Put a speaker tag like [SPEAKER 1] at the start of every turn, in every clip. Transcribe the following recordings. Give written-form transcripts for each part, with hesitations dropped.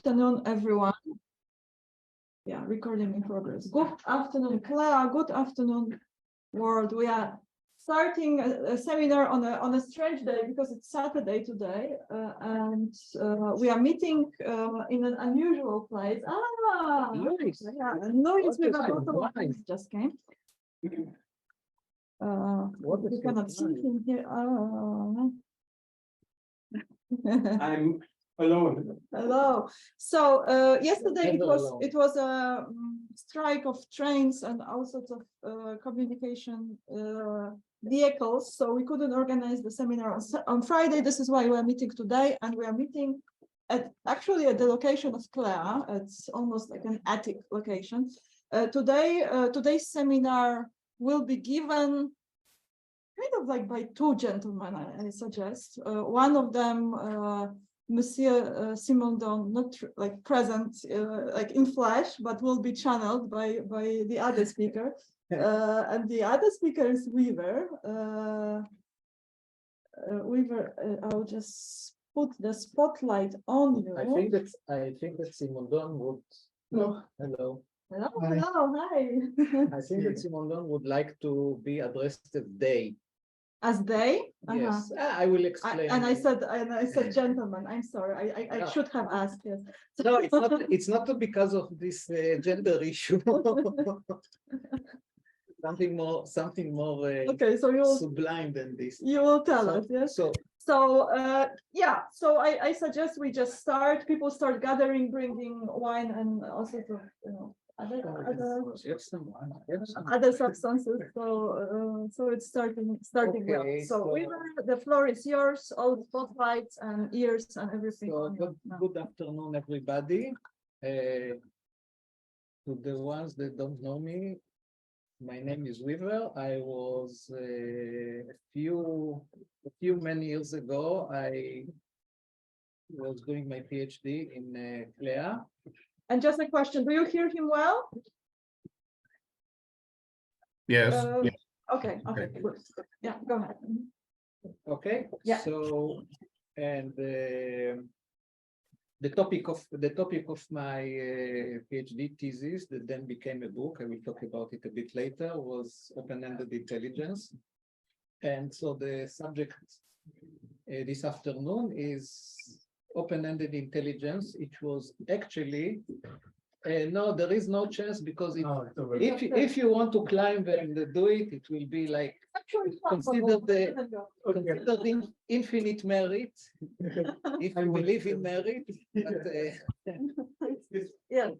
[SPEAKER 1] afternoon, everyone. Yeah, recording in progress. Good afternoon, CLEA. Good afternoon, world. We are starting a seminar on a strange day because it's Saturday today, and we are meeting in an unusual place.
[SPEAKER 2] Nice.
[SPEAKER 1] Yeah, noise with a bottle of wine just came. We cannot see him here.
[SPEAKER 2] I'm alone.
[SPEAKER 1] Hello. So yesterday it was a strike of trains and all sorts of communication vehicles, so we couldn't organize the seminar on Friday. This is why we are meeting today, and we are meeting actually at the location of CLEA. It's almost like an attic location. Today's seminar will be given kind of like by two gentlemen, I suggest. One of them, Monsieur Simondon, not like present like in flesh, but will be channeled by the other speaker. And the other speaker is Weaver. Weaver, I'll just put the spotlight on you.
[SPEAKER 2] I think that Simondon would.
[SPEAKER 1] No.
[SPEAKER 2] Hello.
[SPEAKER 1] Hello,
[SPEAKER 2] Hi.
[SPEAKER 1] hello, hi.
[SPEAKER 2] I think that Simondon would like to be addressed as they.
[SPEAKER 1] As they?
[SPEAKER 2] Yes, I will explain.
[SPEAKER 1] And I said gentlemen. I'm sorry. I should have asked. Yes.
[SPEAKER 2] No, it's not. It's not because of this gender issue. something more.
[SPEAKER 1] Okay, so you will,
[SPEAKER 2] sublime than this.
[SPEAKER 1] you will tell us. Yes. So yeah. So I suggest we just start. People start gathering, bringing wine and also other substances. So it's starting
[SPEAKER 2] Okay,
[SPEAKER 1] well. So Weaver, the floor is yours. All the spotlights and ears and everything.
[SPEAKER 2] So good afternoon, everybody. To the ones that don't know me, my name is Weaver. I was many years ago. I was doing my PhD in CLEA.
[SPEAKER 1] And just a question: do you hear him well?
[SPEAKER 3] Yes.
[SPEAKER 1] Okay. Good. Yeah. Go ahead.
[SPEAKER 2] Okay.
[SPEAKER 1] Yeah.
[SPEAKER 2] So, and the topic of my PhD thesis that then became a book, I will talk about it a bit later, was open-ended intelligence. And so the subject this afternoon is open-ended intelligence. It was actually no, there is no chance, because if you want to climb and do it, it will be like consider the infinite merit if you believe in merit. But,
[SPEAKER 1] yeah.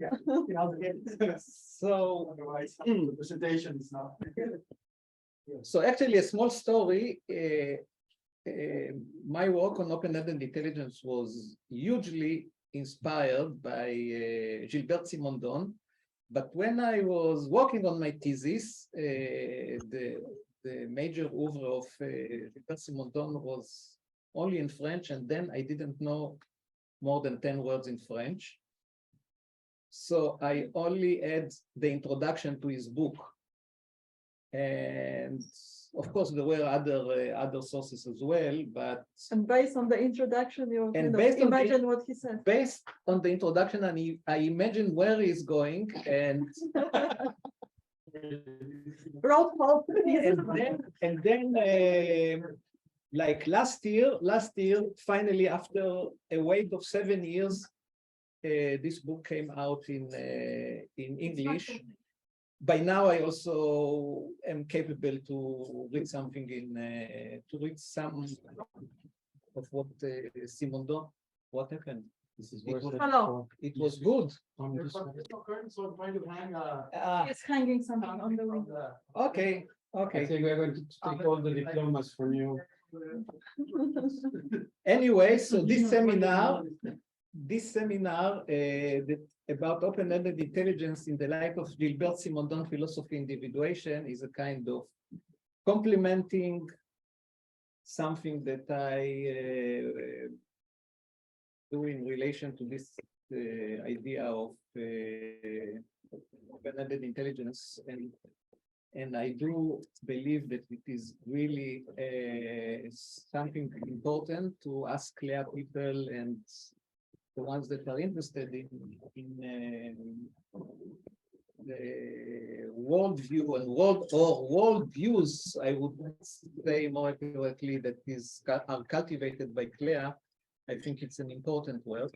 [SPEAKER 2] So
[SPEAKER 3] The presentation is not.
[SPEAKER 2] So actually, a small story. My work on open-ended intelligence was hugely inspired by Gilbert Simondon, but when I was working on my thesis, the major oeuvre of Gilbert Simondon was only in French, and then I didn't know more than 10 words in French. So I only had the introduction to his book. And of course, there were other sources as well, but
[SPEAKER 1] and based on the introduction, you imagine what he said.
[SPEAKER 2] Based on the introduction, and I imagine where he's going, and and then like last year, finally, after a wait of 7 years, this book came out in English. By now, I also am capable to read something some of what Simondon. What happened? It was good.
[SPEAKER 3] So I'm trying to hang
[SPEAKER 1] It's hanging something on the window.
[SPEAKER 2] Okay.
[SPEAKER 3] I think we're going to take all the diplomas from you.
[SPEAKER 2] Anyway, so this seminar about open-ended intelligence in the light of Gilbert Simondon philosophy individuation is a kind of complementing something that I do in relation to this idea of open-ended intelligence, and I do believe that it is really something important to ask CLEA people and the ones that are interested in the worldview and worldviews, I would say more accurately, that are cultivated by CLEA. I think it's an important work.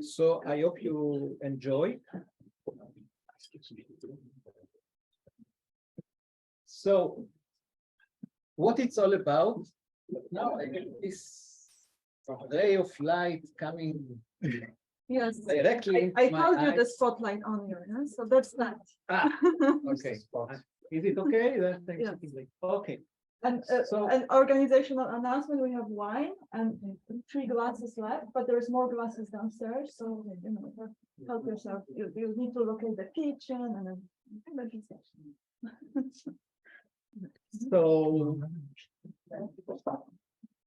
[SPEAKER 2] So I hope you enjoy. So what it's all about, now I get this ray of light coming
[SPEAKER 1] Yes,
[SPEAKER 2] directly.
[SPEAKER 1] I told you the spotlight on you, yeah? So that's that.
[SPEAKER 2] Okay. Is it okay?
[SPEAKER 1] Yeah.
[SPEAKER 2] Okay.
[SPEAKER 1] And
[SPEAKER 2] So-
[SPEAKER 1] an organizational announcement, we have wine and 3 glasses left, but there's more glasses downstairs, so you know, help yourself. You need to locate the kitchen and then.
[SPEAKER 2] So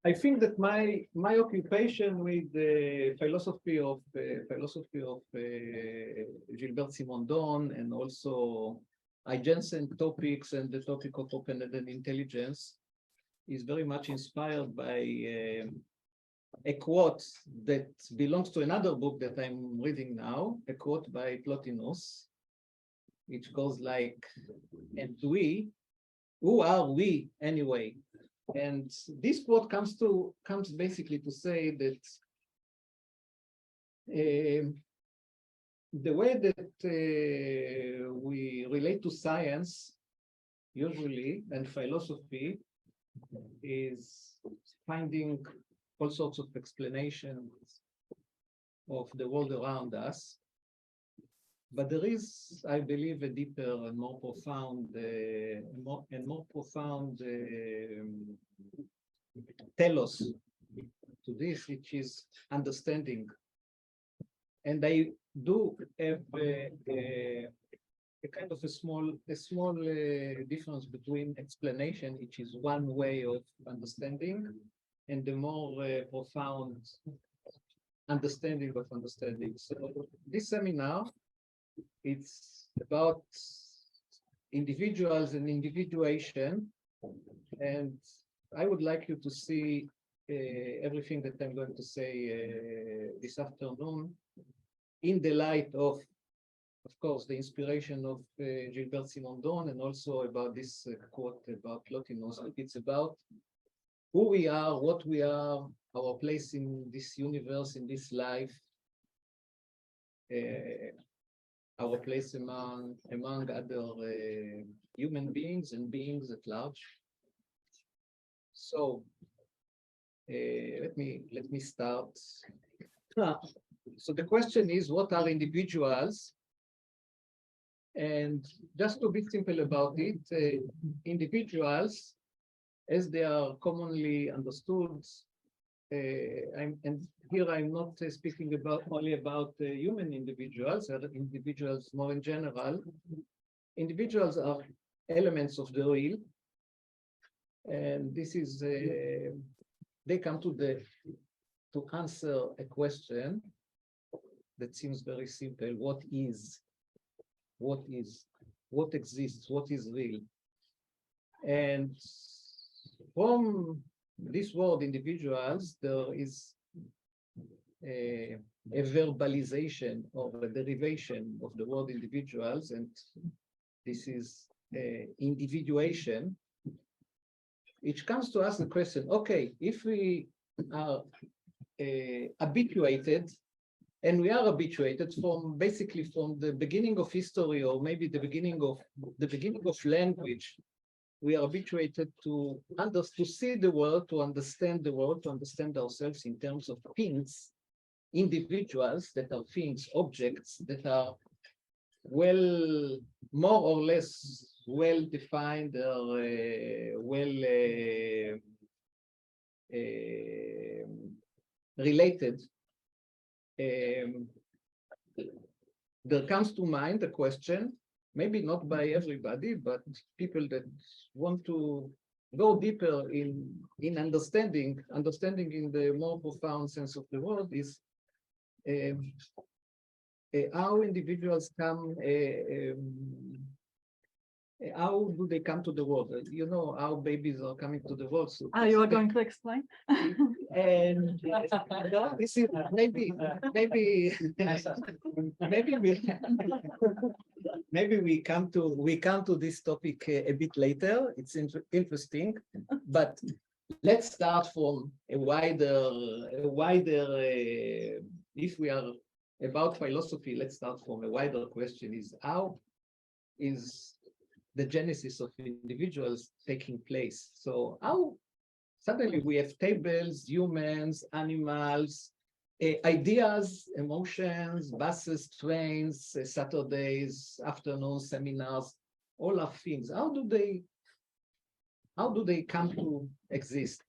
[SPEAKER 2] I think that my occupation with the philosophy of Gilbert Simondon, and also adjacent topics and the topic of open-ended intelligence, is very much inspired by a quote that belongs to another book that I'm reading now, a quote by Plotinus, which goes like, "And we, who are we anyway?" And this quote comes basically to say that the way that we relate to science usually and philosophy is finding all sorts of explanations of the world around us. But there is, I believe, a deeper and more profound, telos to this, which is understanding. And I do have a kind of a small difference between explanation, which is one way of understanding, and the more profound understanding of understanding. So this seminar, it's about individuals and individuation, and I would like you to see everything that I'm going to say this afternoon in the light of course, the inspiration of Gilbert Simondon, and also about this quote about Plotinus. It's about who we are, what we are, our place in this universe, in this life, our place among other human beings and beings at large. So let me start. So the question is, what are individuals? And just to be simple about it, individuals, as they are commonly understood, and here I'm not speaking only about human individuals, other individuals more in general. Individuals are elements of the real, and this is they come to answer a question that seems very simple: what is? What exists? What is real? And from this word individuals, there is a verbalization or a derivation of the word individuals, and this is individuation, which comes to ask the question, okay, if we are habituated, and we are habituated from basically from the beginning of history, or maybe the beginning of language, we are habituated to see the world, to understand the world, to understand ourselves in terms of things, individuals that are things, objects that are more or less well defined, or related. There comes to mind a question, maybe not by everybody, but people that want to go deeper in understanding in the more profound sense of the word, is how individuals come how do they come to the world? You know how babies are coming to the world. So
[SPEAKER 1] You are going to explain?
[SPEAKER 2] and this is maybe maybe we come to this topic a bit later. It's interesting, but let's start from a wider. If we are about philosophy, let's start from a wider question: is how is the genesis of individuals taking place? So how suddenly we have tables, humans, animals, ideas, emotions, buses, trains, Saturdays, afternoons, seminars, all are things. How do they come to exist?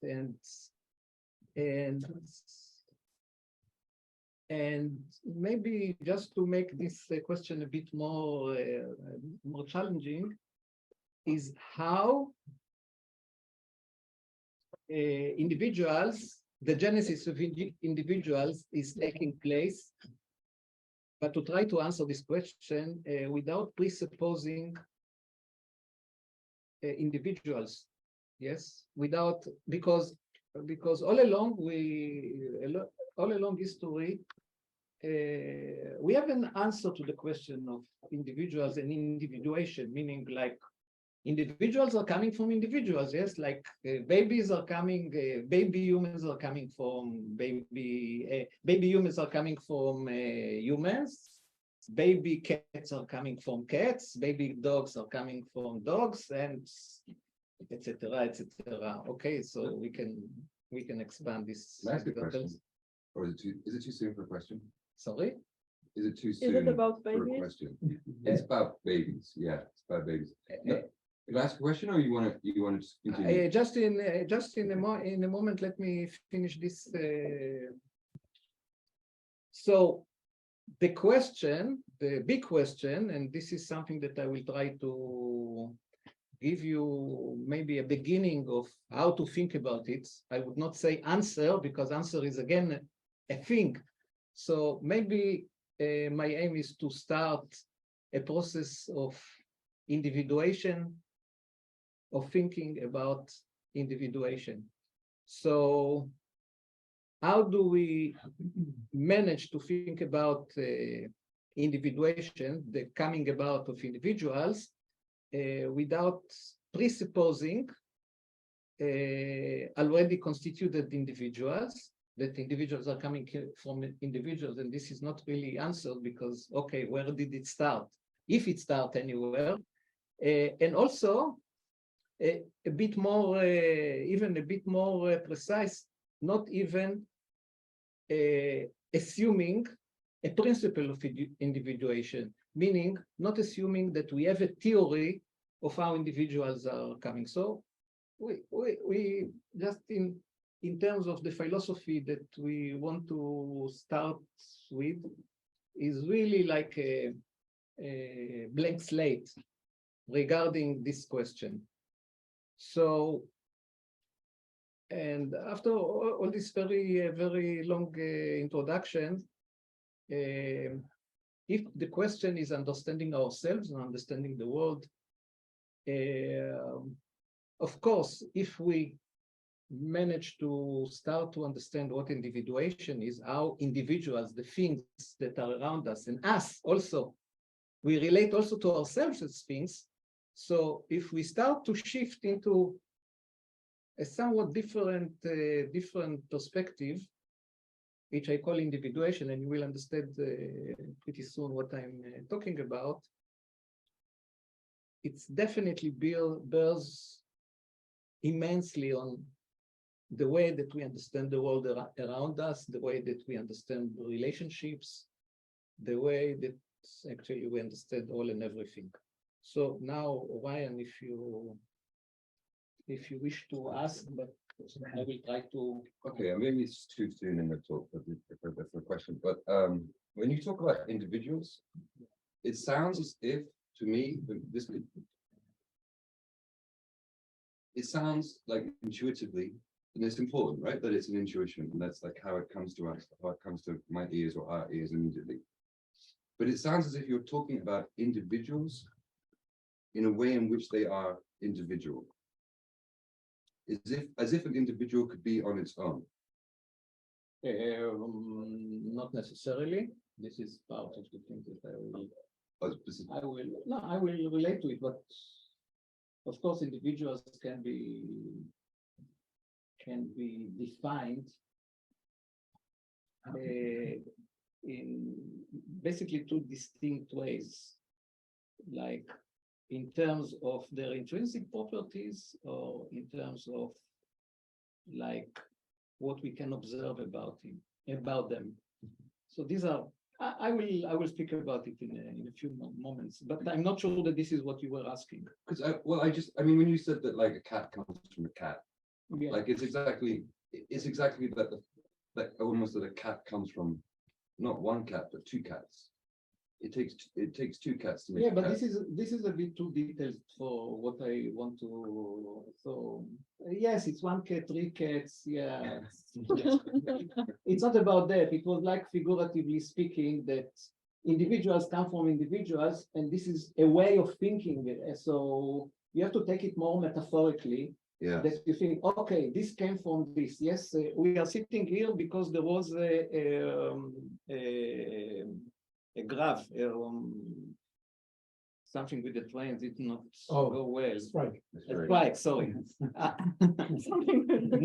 [SPEAKER 2] And maybe just to make this question a bit more challenging, is how individuals, the genesis of individuals is taking place. But to try to answer this question without presupposing individuals, yes, because all along history, we have an answer to the question of individuals and individuation, meaning like individuals are coming from individuals, yes, like babies are coming, baby humans are coming from baby humans are coming from humans, baby cats are coming from cats, baby dogs are coming from dogs, and etc., etc. Okay, so we can expand this.
[SPEAKER 4] That's a good question. Or is it too soon for a question?
[SPEAKER 2] Sorry?
[SPEAKER 4] Is it too
[SPEAKER 1] Is
[SPEAKER 4] soon
[SPEAKER 1] it about
[SPEAKER 4] for a
[SPEAKER 1] babies?
[SPEAKER 4] question? It's about babies. Yeah, it's about babies. No, can I ask a question, or you want to just continue?
[SPEAKER 2] Just in a moment, let me finish this. So the question, the big question, and this is something that I will try to give you maybe a beginning of how to think about it. I would not say answer, because answer is again a thing. So maybe my aim is to start a process of individuation, of thinking about individuation. So how do we manage to think about individuation, the coming about of individuals, without presupposing already constituted individuals, that individuals are coming from individuals, and this is not really answered because, okay, where did it start? If it started anywhere, and also a bit more, even a bit more precise, not even assuming a principle of individuation, meaning not assuming that we have a theory of how individuals are coming. So we just in terms of the philosophy that we want to start with is really like a blank slate regarding this question. So, and after all this very long introduction, if the question is understanding ourselves and understanding the world, of course, if we manage to start to understand what individuation is, how individuals, the things that are around us, and us also, we relate also to ourselves as things. So if we start to shift into a somewhat different perspective, which I call individuation, and you will understand pretty soon what I'm talking about, it's definitely bears immensely on the way that we understand the world around us, the way that we understand relationships, the way that actually we understand all and everything. So now, Ryan, if you wish to ask, but I will try to.
[SPEAKER 4] Okay, maybe it's too soon in the talk for the question, but when you talk about individuals, it sounds as if, to me, it sounds like intuitively, and it's important, right? That it's an intuition, and that's like how it comes to us, how it comes to my ears or our ears immediately. But it sounds as if you're talking about individuals in a way in which they are individual. As if an individual could be on its own.
[SPEAKER 2] Not necessarily. This is part of the thing that I will relate to it, but of course individuals can be defined in basically two distinct ways, like in terms of their intrinsic properties or in terms of like what we can observe about them. So these are, I will speak about it in a few moments, but I'm not sure that this is what you were asking.
[SPEAKER 4] Because I mean, when you said that like a cat comes from a cat,
[SPEAKER 2] Yeah.
[SPEAKER 4] like it's exactly that that almost that a cat comes from not one cat but two cats. It takes two cats to make.
[SPEAKER 2] Yeah,
[SPEAKER 4] a
[SPEAKER 2] but
[SPEAKER 4] cat.
[SPEAKER 2] this is a bit too detailed for what I want to. So yes, it's one cat, three cats. Yeah, it's not about that. It was like figuratively speaking that individuals come from individuals, and this is a way of thinking. So you have to take it more metaphorically.
[SPEAKER 4] Yeah.
[SPEAKER 2] That you think, okay, this came from this. Yes, we are sitting here because there was a graph, something with the trains did not go well.
[SPEAKER 3] Right.
[SPEAKER 2] Right, sorry.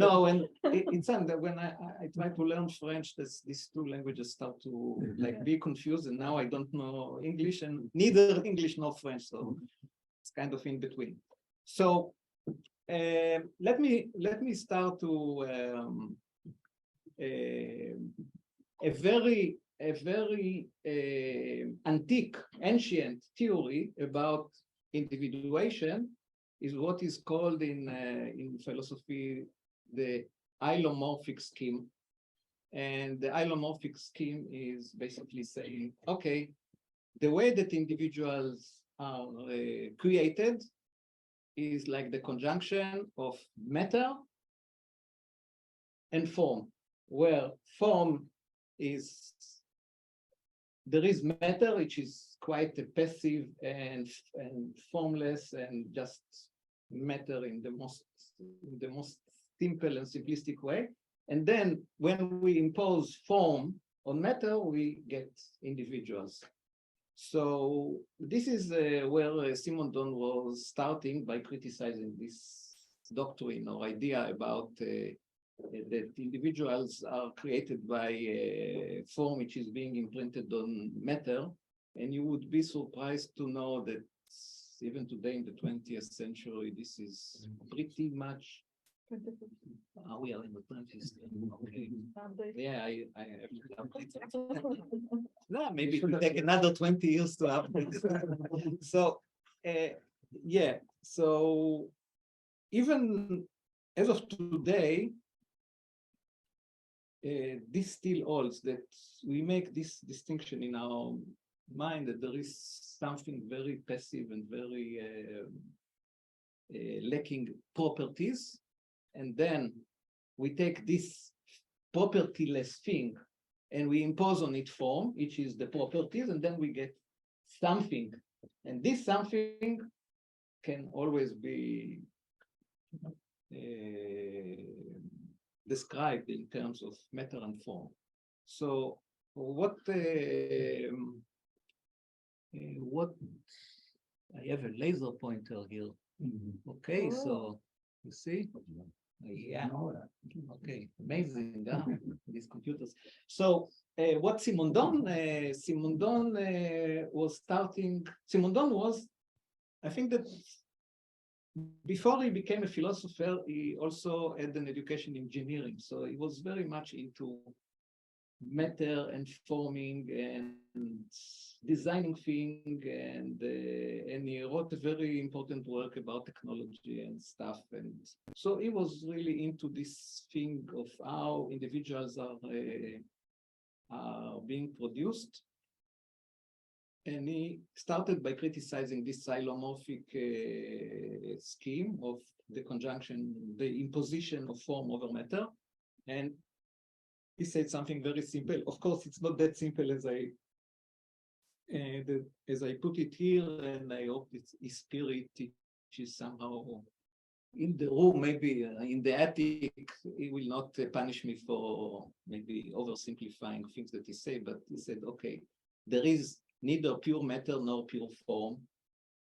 [SPEAKER 2] No, and it's something that when I try to learn French, these two languages start to like be confused, and now I don't know English, and neither English nor French, so it's kind of in between. So let me start to a very antique, ancient theory about individuation is what is called in philosophy the hylomorphic scheme. And the hylomorphic scheme is basically saying, okay, the way that individuals are created is like the conjunction of matter and form, where form is, there is matter, which is quite a passive and formless and just matter in the most simple and simplistic way. And then when we impose form on matter, we get individuals. So this is where Simondon was starting by criticizing this doctrine or idea about that individuals are created by a form which is being imprinted on matter. And you would be surprised to know that even today in the 20th century, this is pretty much. We are in the 20th. Okay. Yeah, no, maybe it will take another 20 years to update. So, yeah, so even as of today, this still holds that we make this distinction in our mind that there is something very passive and very lacking properties. And then we take this propertyless thing and we impose on it form, which is the properties, and then we get something. And this something can always be described in terms of matter and form. So what I have a laser pointer here. Okay, so you see? Yeah. Okay, amazing, huh? These computers. So what Simondon was starting, Simondon was, I think that before he became a philosopher, he also had an education in engineering. So he was very much into matter and forming and designing things, and he wrote a very important work about technology and stuff. And so he was really into this thing of how individuals are being produced. And he started by criticizing this hylomorphic scheme of the conjunction, the imposition of form over matter. And he said something very simple. Of course, it's not that simple as I as I put it here, and I hope it's spirit, which is somehow in the room, maybe in the attic, he will not punish me for maybe oversimplifying things that he said, but he said, okay, there is neither pure matter nor pure form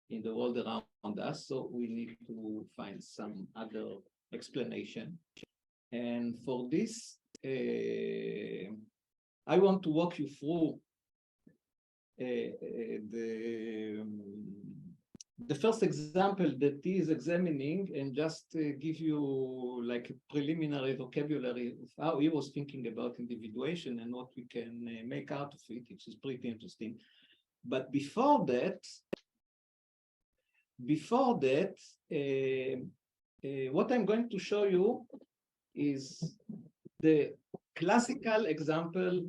[SPEAKER 2] in the world around us, so we need to find some other explanation. And for this, I want to walk you through the first example that he is examining, and just give you like a preliminary vocabulary of how he was thinking about individuation and what we can make out of it, which is pretty interesting. But before that, what I'm going to show you is the classical example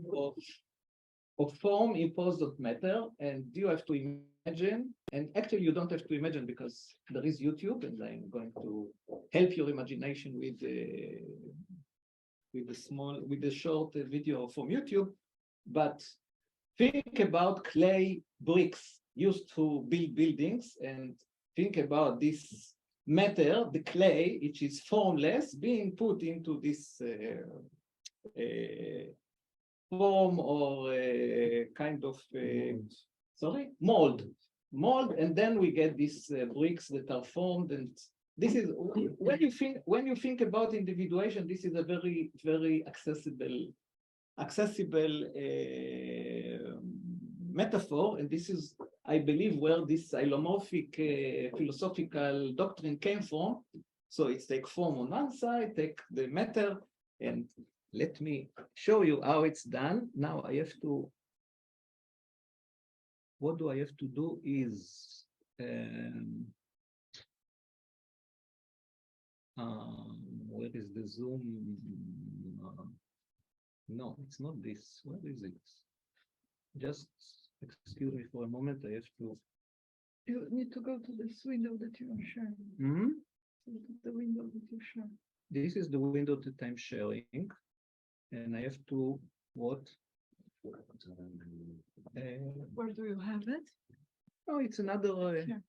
[SPEAKER 2] of form imposed on matter, and you have to imagine, and actually you don't have to imagine because there is YouTube, and I'm going to help your imagination with the short video from YouTube. But think about clay bricks used to build buildings, and think about this matter, the clay, which is formless, being put into this form or kind of mold, and then we get these bricks that are formed. And this is when you think about individuation, this is a very, very accessible metaphor, and this is, I believe, where this alomorphic philosophical doctrine came from. So it's take form on one side, take the matter, and let me show you how it's done. Now I have to, what do I have to do is, where is the Zoom? No, it's not this. Where is it? Just excuse me for a moment. I have to.
[SPEAKER 1] You need to go to this window that you are sharing.
[SPEAKER 2] Hmm?
[SPEAKER 1] The window that you share.
[SPEAKER 2] This is the window that I'm sharing, and I have to what?
[SPEAKER 1] Where do you have it?
[SPEAKER 2] Oh, it's another.
[SPEAKER 1] Here.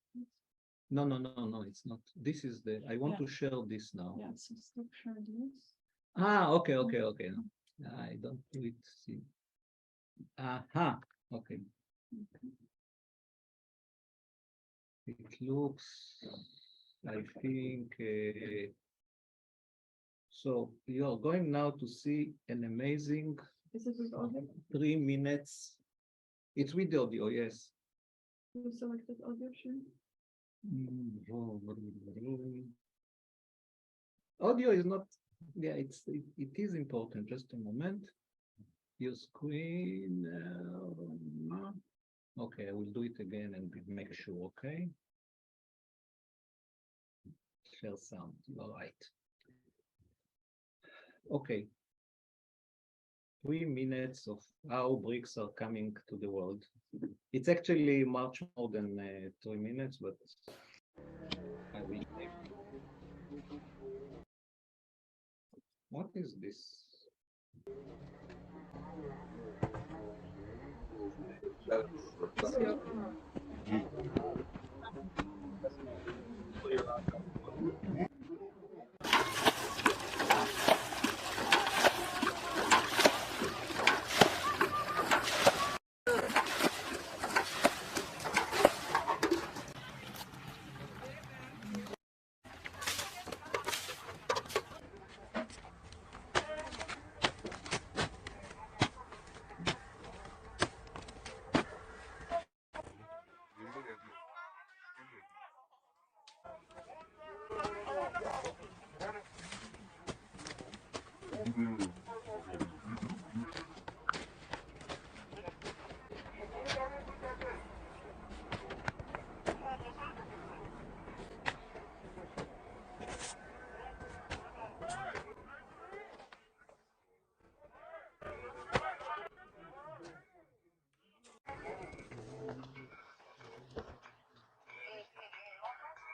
[SPEAKER 2] No, it's not. This is the. I want to share this now.
[SPEAKER 1] Yeah, so stop sharing this.
[SPEAKER 2] Okay. I don't do it. See. Aha. Okay. It looks, I think. So you are going now to see an amazing.
[SPEAKER 1] Is it with audio?
[SPEAKER 2] 3 minutes. It's with the audio, yes.
[SPEAKER 1] You selected audio share?
[SPEAKER 2] Audio is not, yeah, it is important. Just a moment. Your screen. Okay, I will do it again and make sure, okay? Share sound, all right. Okay. 3 minutes of how bricks are coming to the world. It's actually much more than 3 minutes, but I will take. What is this?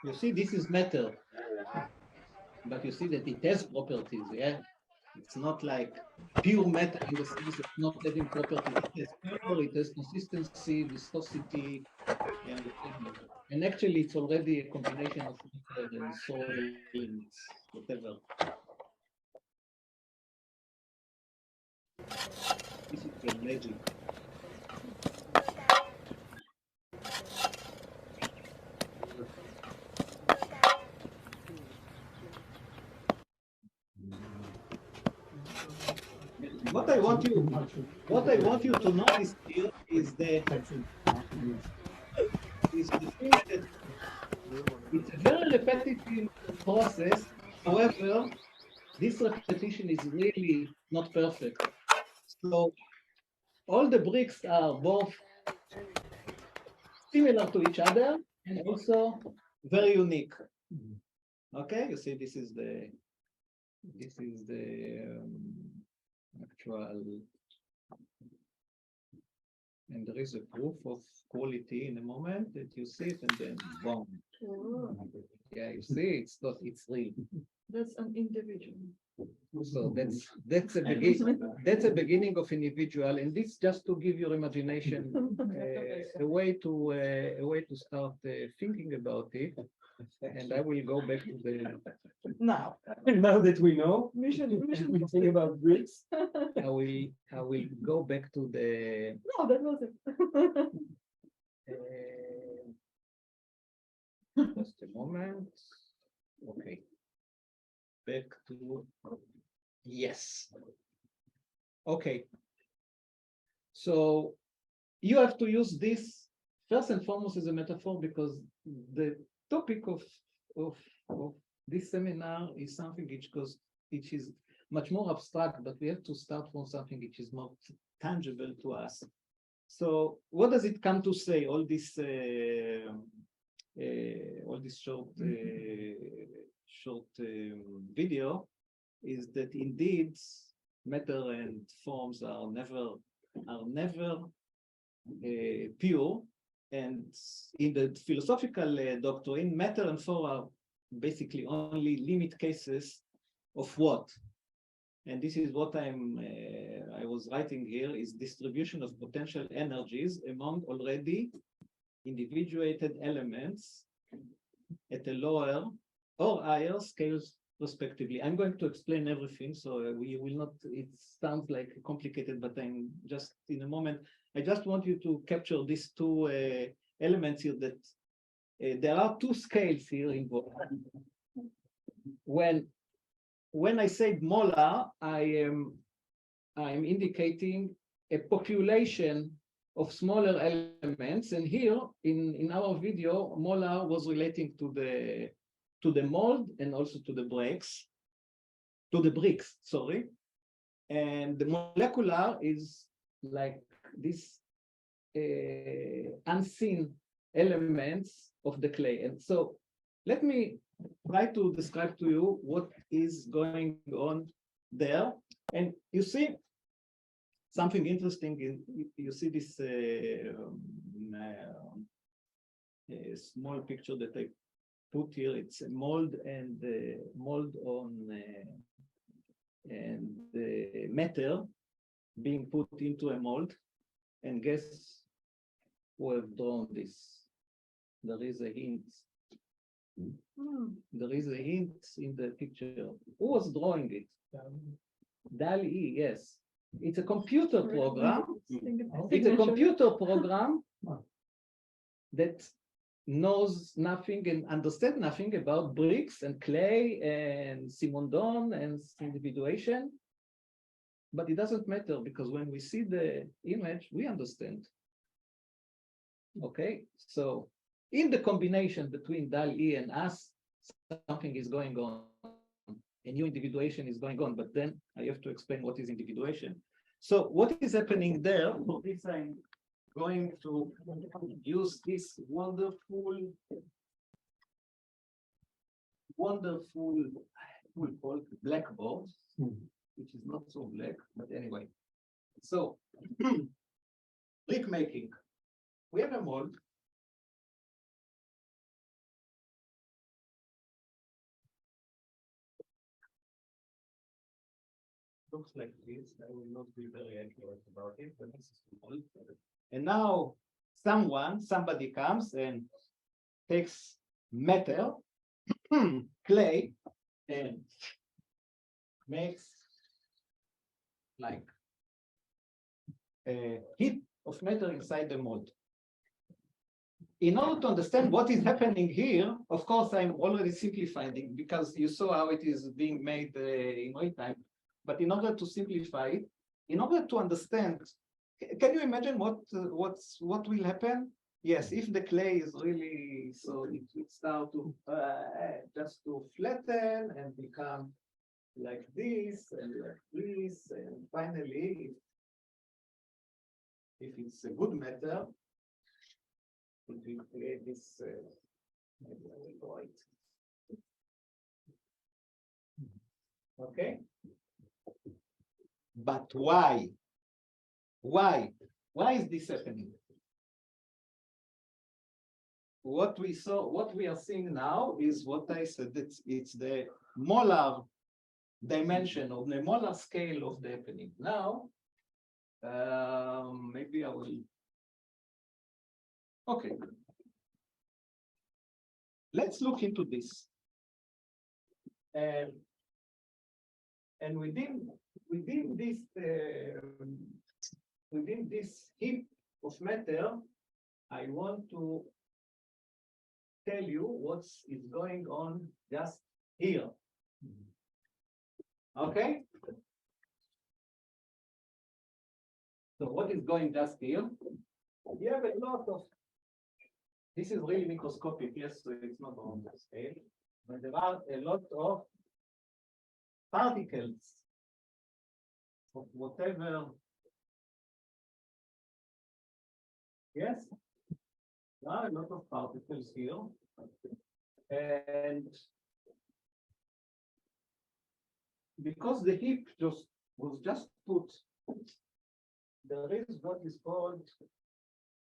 [SPEAKER 2] You see, this is matter, but you see that it has properties, yeah? It's not like pure matter in the sense of not having properties. It has color, it has consistency, viscosity, and whatever. And actually, it's already a combination of matter and soil elements, whatever. This is the magic. What I want you to notice here is the thing that it's a very repetitive process. However, this repetition is really not perfect. So all the bricks are both similar to each other and also very unique. Okay, you see, this is the actual, and there is a proof of quality in a moment that you see it, and then boom. Yeah, you see, it's real.
[SPEAKER 1] That's an individual.
[SPEAKER 2] So that's a beginning of individual, and this just to give your imagination a way to start thinking about it. And I will go back to the
[SPEAKER 1] Now,
[SPEAKER 3] Now that we know,
[SPEAKER 1] we should
[SPEAKER 3] think about bricks.
[SPEAKER 2] I will go back to the
[SPEAKER 1] no, that was it.
[SPEAKER 2] just a moment. Okay. Back to yes. Okay. So you have to use this first and foremost as a metaphor, because the topic of this seminar is something which is much more abstract, but we have to start from something which is more tangible to us. So what does it come to say? All this short video is that indeed matter and forms are never pure, and in the philosophical doctrine, matter and form are basically only limit cases of what. And this is what I was writing here, is distribution of potential energies among already individuated elements at a lower or higher scales respectively. I'm going to explain everything, so we will not, it sounds like complicated, but I'm just in a moment, I just want you to capture these two elements here, that there are two scales here involved. When I say molar, I'm indicating a population of smaller elements, and here in our video, molar was relating to the mold and also to the bricks, sorry. And the molecular is like this unseen elements of the clay. And so let me try to describe to you what is going on there. And you see something interesting in, you see this small picture that I put here. It's a mold and mold on and the matter being put into a mold. And guess who have drawn this? There is a hint. There is a hint in the picture. Who was drawing it? DALL-E, yes. It's a computer program. It's a computer program that knows nothing and understands nothing about bricks and clay and Simondon and individuation. But it doesn't matter, because when we see the image, we understand. Okay, so in the combination between DALL-E and us, something is going on. A new individuation is going on, but then I have to explain what is individuation. So what is happening there? For this, I'm going to use this wonderful blackboard, which is not so black, but anyway. So brick making. We have a mold.
[SPEAKER 3] Looks like this. I will not be very accurate about it, but this is small.
[SPEAKER 2] And now somebody comes and takes metal, clay, and makes like a heap of metal inside the mold. In order to understand what is happening here, of course, I'm already simplifying because you saw how it is being made in real time. But in order to simplify it, in order to understand, can you imagine what will happen? Yes, if the clay is really, so it will start to just to flatten and become like this and like this, and finally, if it's a good metal, it will create this. Maybe I will draw it. Okay. But why? Why? Why is this happening? What we saw, what we are seeing now is what I said, it's the molar dimension of the molar scale of the happening. Now, maybe I will. Okay. Let's look into this. And within this heap of matter, I want to tell you what is going on just here. Okay? So what is going just here? You have a lot of, this is really microscopic, yes, so it's not on the scale, but there are a lot of particles of whatever. Yes, there are a lot of particles here, and because the heap was just put, there is what is called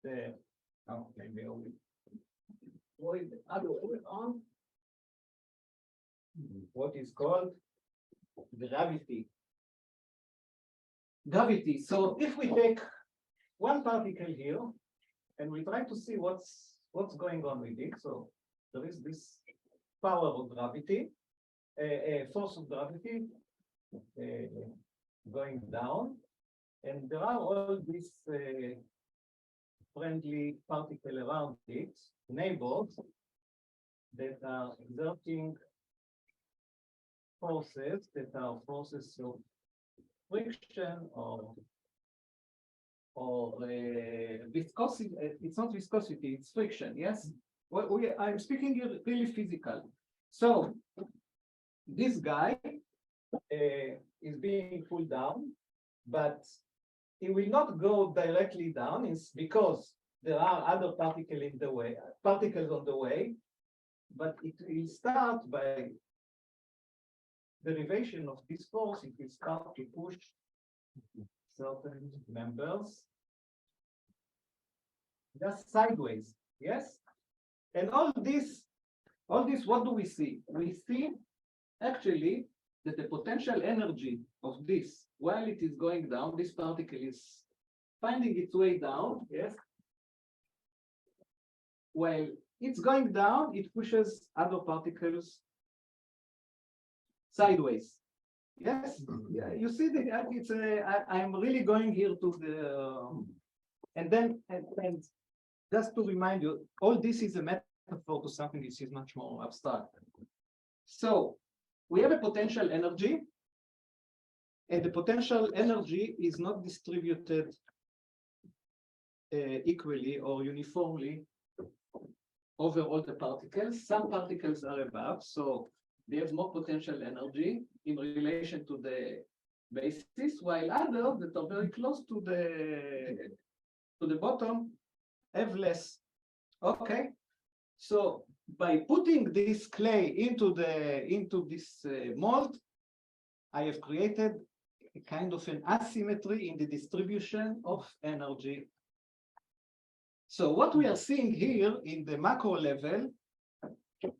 [SPEAKER 2] the, oh, maybe I will throw it the other way on, what is called gravity. Gravity. So if we take one particle here and we try to see what's going on with it, so there is this power of gravity, a force of gravity going down, and there are all these friendly particles around it, neighbors, that are exerting forces that are forces of friction or viscosity. It's not viscosity, it's friction. Yes, I'm speaking here really physical. So this guy is being pulled down, but it will not go directly down. It's because there are other particles in the way, particles on the way, but it will start by derivation of this force. It will start to push certain members just sideways. Yes, and all this, what do we see? We see actually that the potential energy of this, while it is going down, this particle is finding its way down. Yes, while it's going down, it pushes other particles sideways. Yes, yeah, you see that it's I'm really going here to the and then and just to remind you, all this is a metaphor to something which is much more abstract. So we have a potential energy, and the potential energy is not distributed equally or uniformly over all the particles. Some particles are above, so they have more potential energy in relation to the basis, while others that are very close to the bottom have less. Okay, so by putting this clay into this mold, I have created a kind of an asymmetry in the distribution of energy. So what we are seeing here in the macro level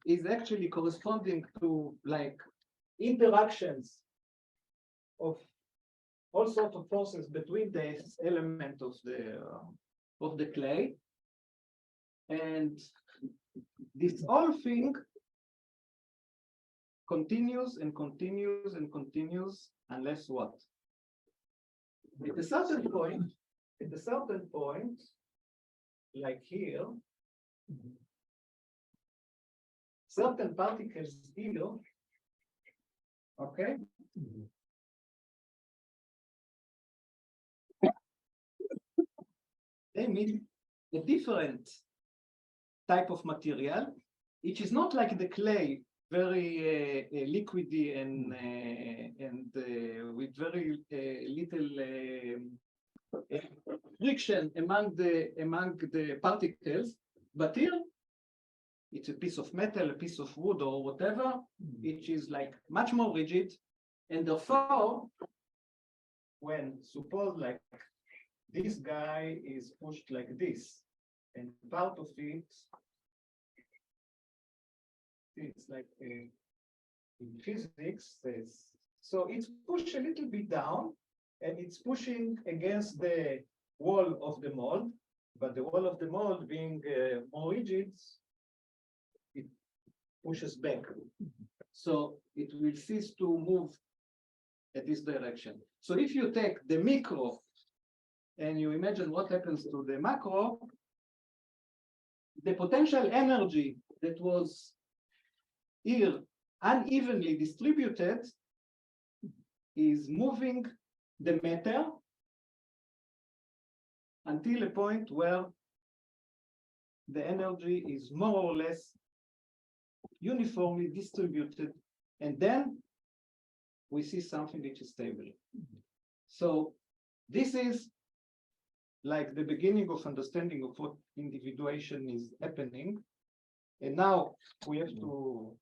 [SPEAKER 2] is actually corresponding to like interactions of all sorts of forces between the element of the clay, and this whole thing continues and continues and continues unless what? At a certain point, like here, certain particles here, okay? They mean a different type of material, which is not like the clay, very liquidy and with very little friction among the particles, but here it's a piece of metal, a piece of wood, or whatever, which is like much more rigid, and therefore, when suppose like this guy is pushed like this, and part of it, it's like in physics, so it's pushed a little bit down, and it's pushing against the wall of the mold, but the wall of the mold being more rigid, it pushes back. So it will cease to move at this direction. So if you take the micro and you imagine what happens to the macro, the potential energy that was here unevenly distributed is moving the matter until a point where the energy is more or less uniformly distributed, and then we see something which is stable. So this is like the beginning of understanding of what individuation is happening. And now we have to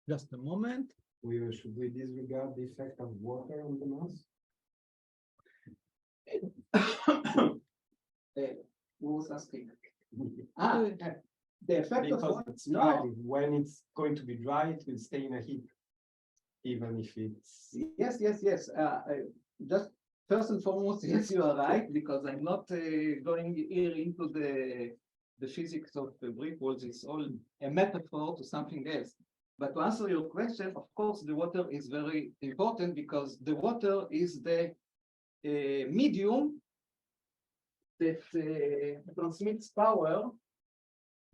[SPEAKER 2] just a moment.
[SPEAKER 3] Should we disregard the effect of water on the mass?
[SPEAKER 2] Who was asking? The effect
[SPEAKER 3] Because
[SPEAKER 2] of
[SPEAKER 3] it's
[SPEAKER 2] no.
[SPEAKER 3] dry. When it's going to be dry, it will stay in a heap, even if it's.
[SPEAKER 2] Yes. Just first and foremost, yes, you are right, because I'm not going here into the physics of the brick walls. It's all a metaphor to something else. But to answer your question, of course, the water is very important, because the water is the medium that transmits power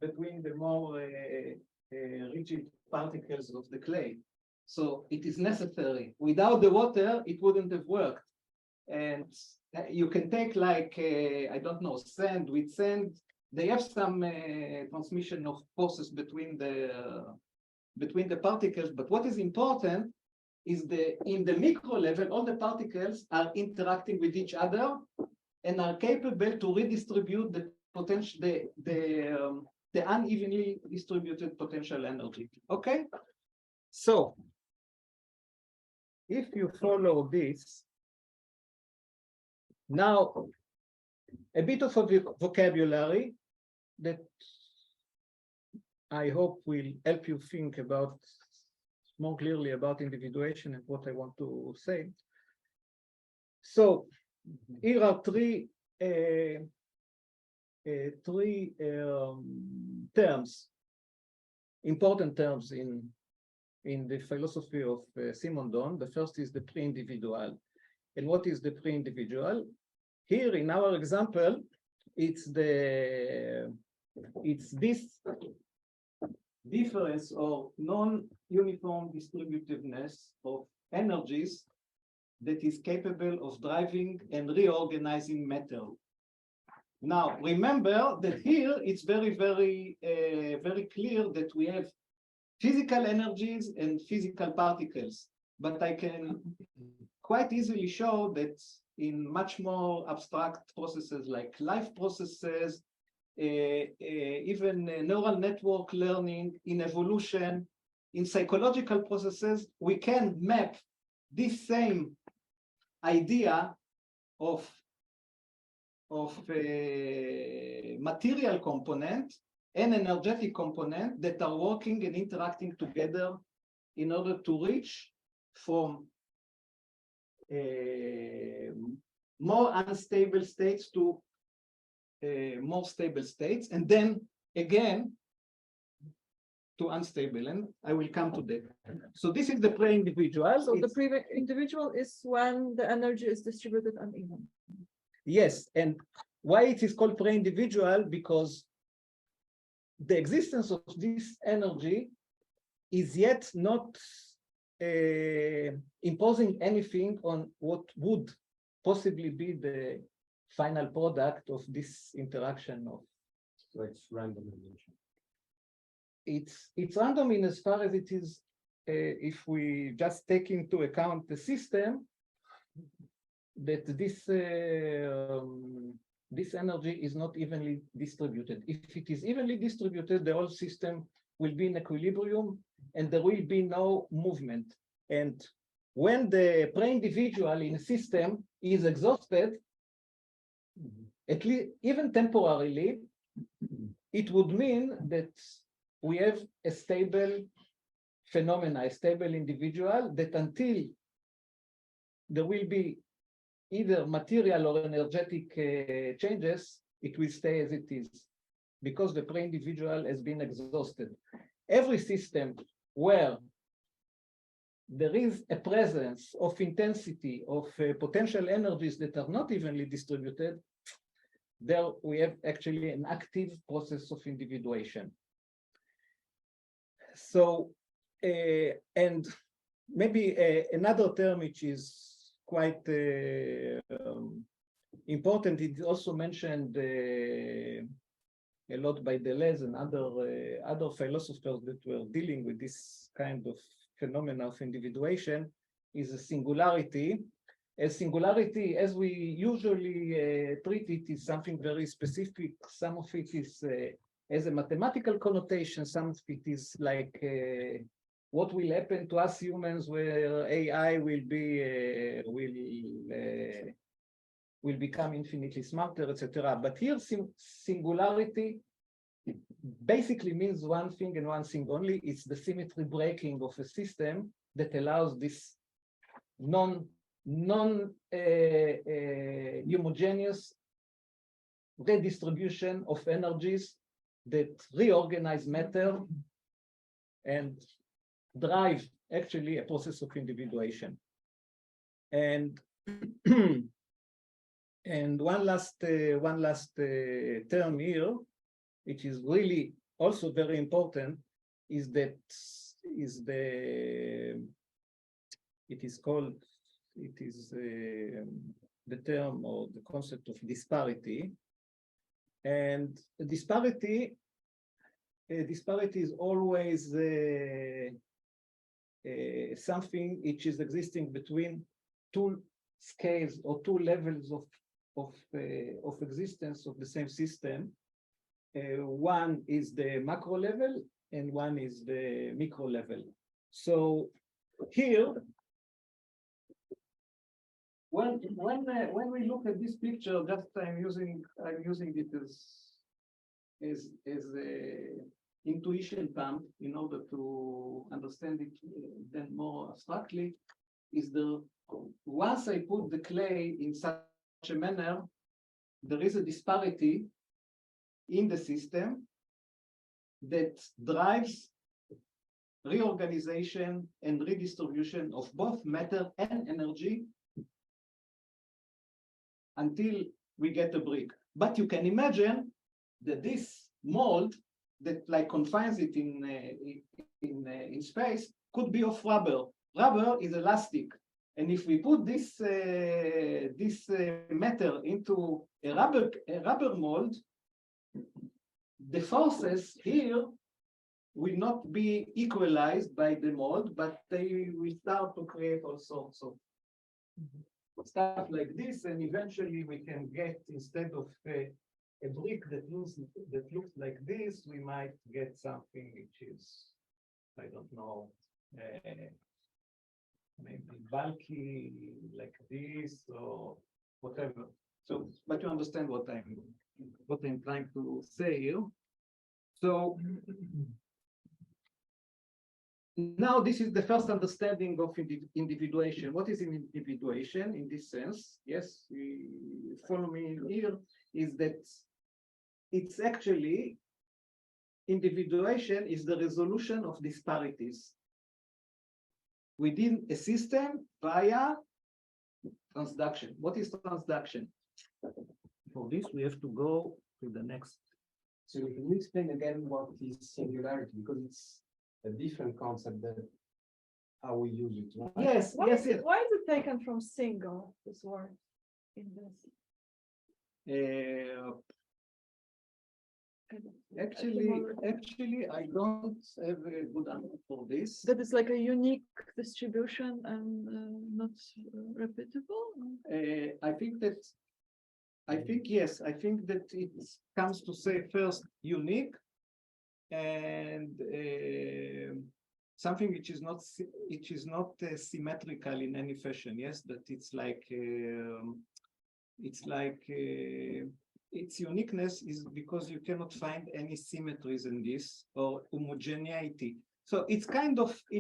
[SPEAKER 2] between the more rigid particles of the clay. So it is necessary. Without the water, it wouldn't have worked. And you can take like, I don't know, sand. With sand, they have some transmission of forces between the particles. But what is important is in the micro level, all the particles are interacting with each other and are capable to redistribute the potential, the unevenly distributed potential energy. Okay? So if you follow this, now a bit of a vocabulary that I hope will help you think about more clearly about individuation and what I want to say. So here are three terms, important terms in the philosophy of Simondon. The first is the pre-individual. And what is the pre-individual? Here in our example, it's this difference or non-uniform distributiveness of energies that is capable of driving and reorganizing matter. Now, remember that here it's very clear that we have physical energies and physical particles, but I can quite easily show that in much more abstract processes like life processes, even neural network learning, in evolution, in psychological processes, we can map this same idea of material component and energetic component that are working and interacting together in order to reach from more unstable states to more stable states, and then again to unstable, and I will come to that. So this is the pre-individual.
[SPEAKER 1] So the pre-individual is when the energy is distributed uneven.
[SPEAKER 2] Yes, and why it is called pre-individual? Because the existence of this energy is yet not imposing anything on what would possibly be the final product of this interaction of.
[SPEAKER 3] So it's randomization.
[SPEAKER 2] It's random in as far as it is, if we just take into account the system, that this energy is not evenly distributed. If it is evenly distributed, the whole system will be in equilibrium and there will be no movement. And when the pre-individual in a system is exhausted, at least even temporarily, it would mean that we have a stable phenomena, a stable individual, that until there will be either material or energetic changes, it will stay as it is, because the pre-individual has been exhausted. Every system where there is a presence of intensity of potential energies that are not evenly distributed, there we have actually an active process of individuation. So, and maybe another term which is quite important, it is also mentioned a lot by Deleuze and other philosophers that were dealing with this kind of phenomena of individuation, is a singularity. A singularity, as we usually treat it, is something very specific. Some of it is as a mathematical connotation, some of it is like what will happen to us humans where AI will become infinitely smarter, etc. But here, singularity basically means one thing and one thing only. It's the symmetry breaking of a system that allows this homogeneous redistribution of energies that reorganize matter and drive actually a process of individuation. And and one last term here, which is really also very important, is that the term or the concept of disparity. And disparity is always something which is existing between two scales or two levels of existence of the same system. One is the macro level and one is the micro level. So here, when we look at this picture, just I'm using it as a intuition pump in order to understand it then more abstractly, is once I put the clay in such a manner, there is a disparity in the system that drives reorganization and redistribution of both matter and energy until we get a brick. But you can imagine that this mold that like confines it in space could be of rubber. Rubber is elastic, and if we put this matter into a rubber mold, the forces here will not be equalized by the mold, but they will start to create all sorts of stuff like this, and eventually we can get, instead of a brick that looks like this, we might get something which is, I don't know, maybe bulky like this or whatever. So, but you understand what I'm trying to say here. So now this is the first understanding of individuation. What is individuation in this sense? Yes, follow me here, is that it's actually individuation is the resolution of disparities within a system via transduction. What is transduction? For this, we have to go to the next.
[SPEAKER 3] So can you explain again what is singularity? Because it's a different concept than how we use it. Right?
[SPEAKER 2] Yes,
[SPEAKER 1] Why
[SPEAKER 2] yes,
[SPEAKER 1] is
[SPEAKER 2] yes.
[SPEAKER 1] it, why is it taken from single, this word in this?
[SPEAKER 2] Actually, I don't have a good answer for this.
[SPEAKER 1] That is like a unique distribution and not repeatable?
[SPEAKER 2] I think yes, I think that it comes to say first unique and something which is not symmetrical in any fashion. Yes, that it's like its uniqueness is because you cannot find any symmetries in this or homogeneity. So it's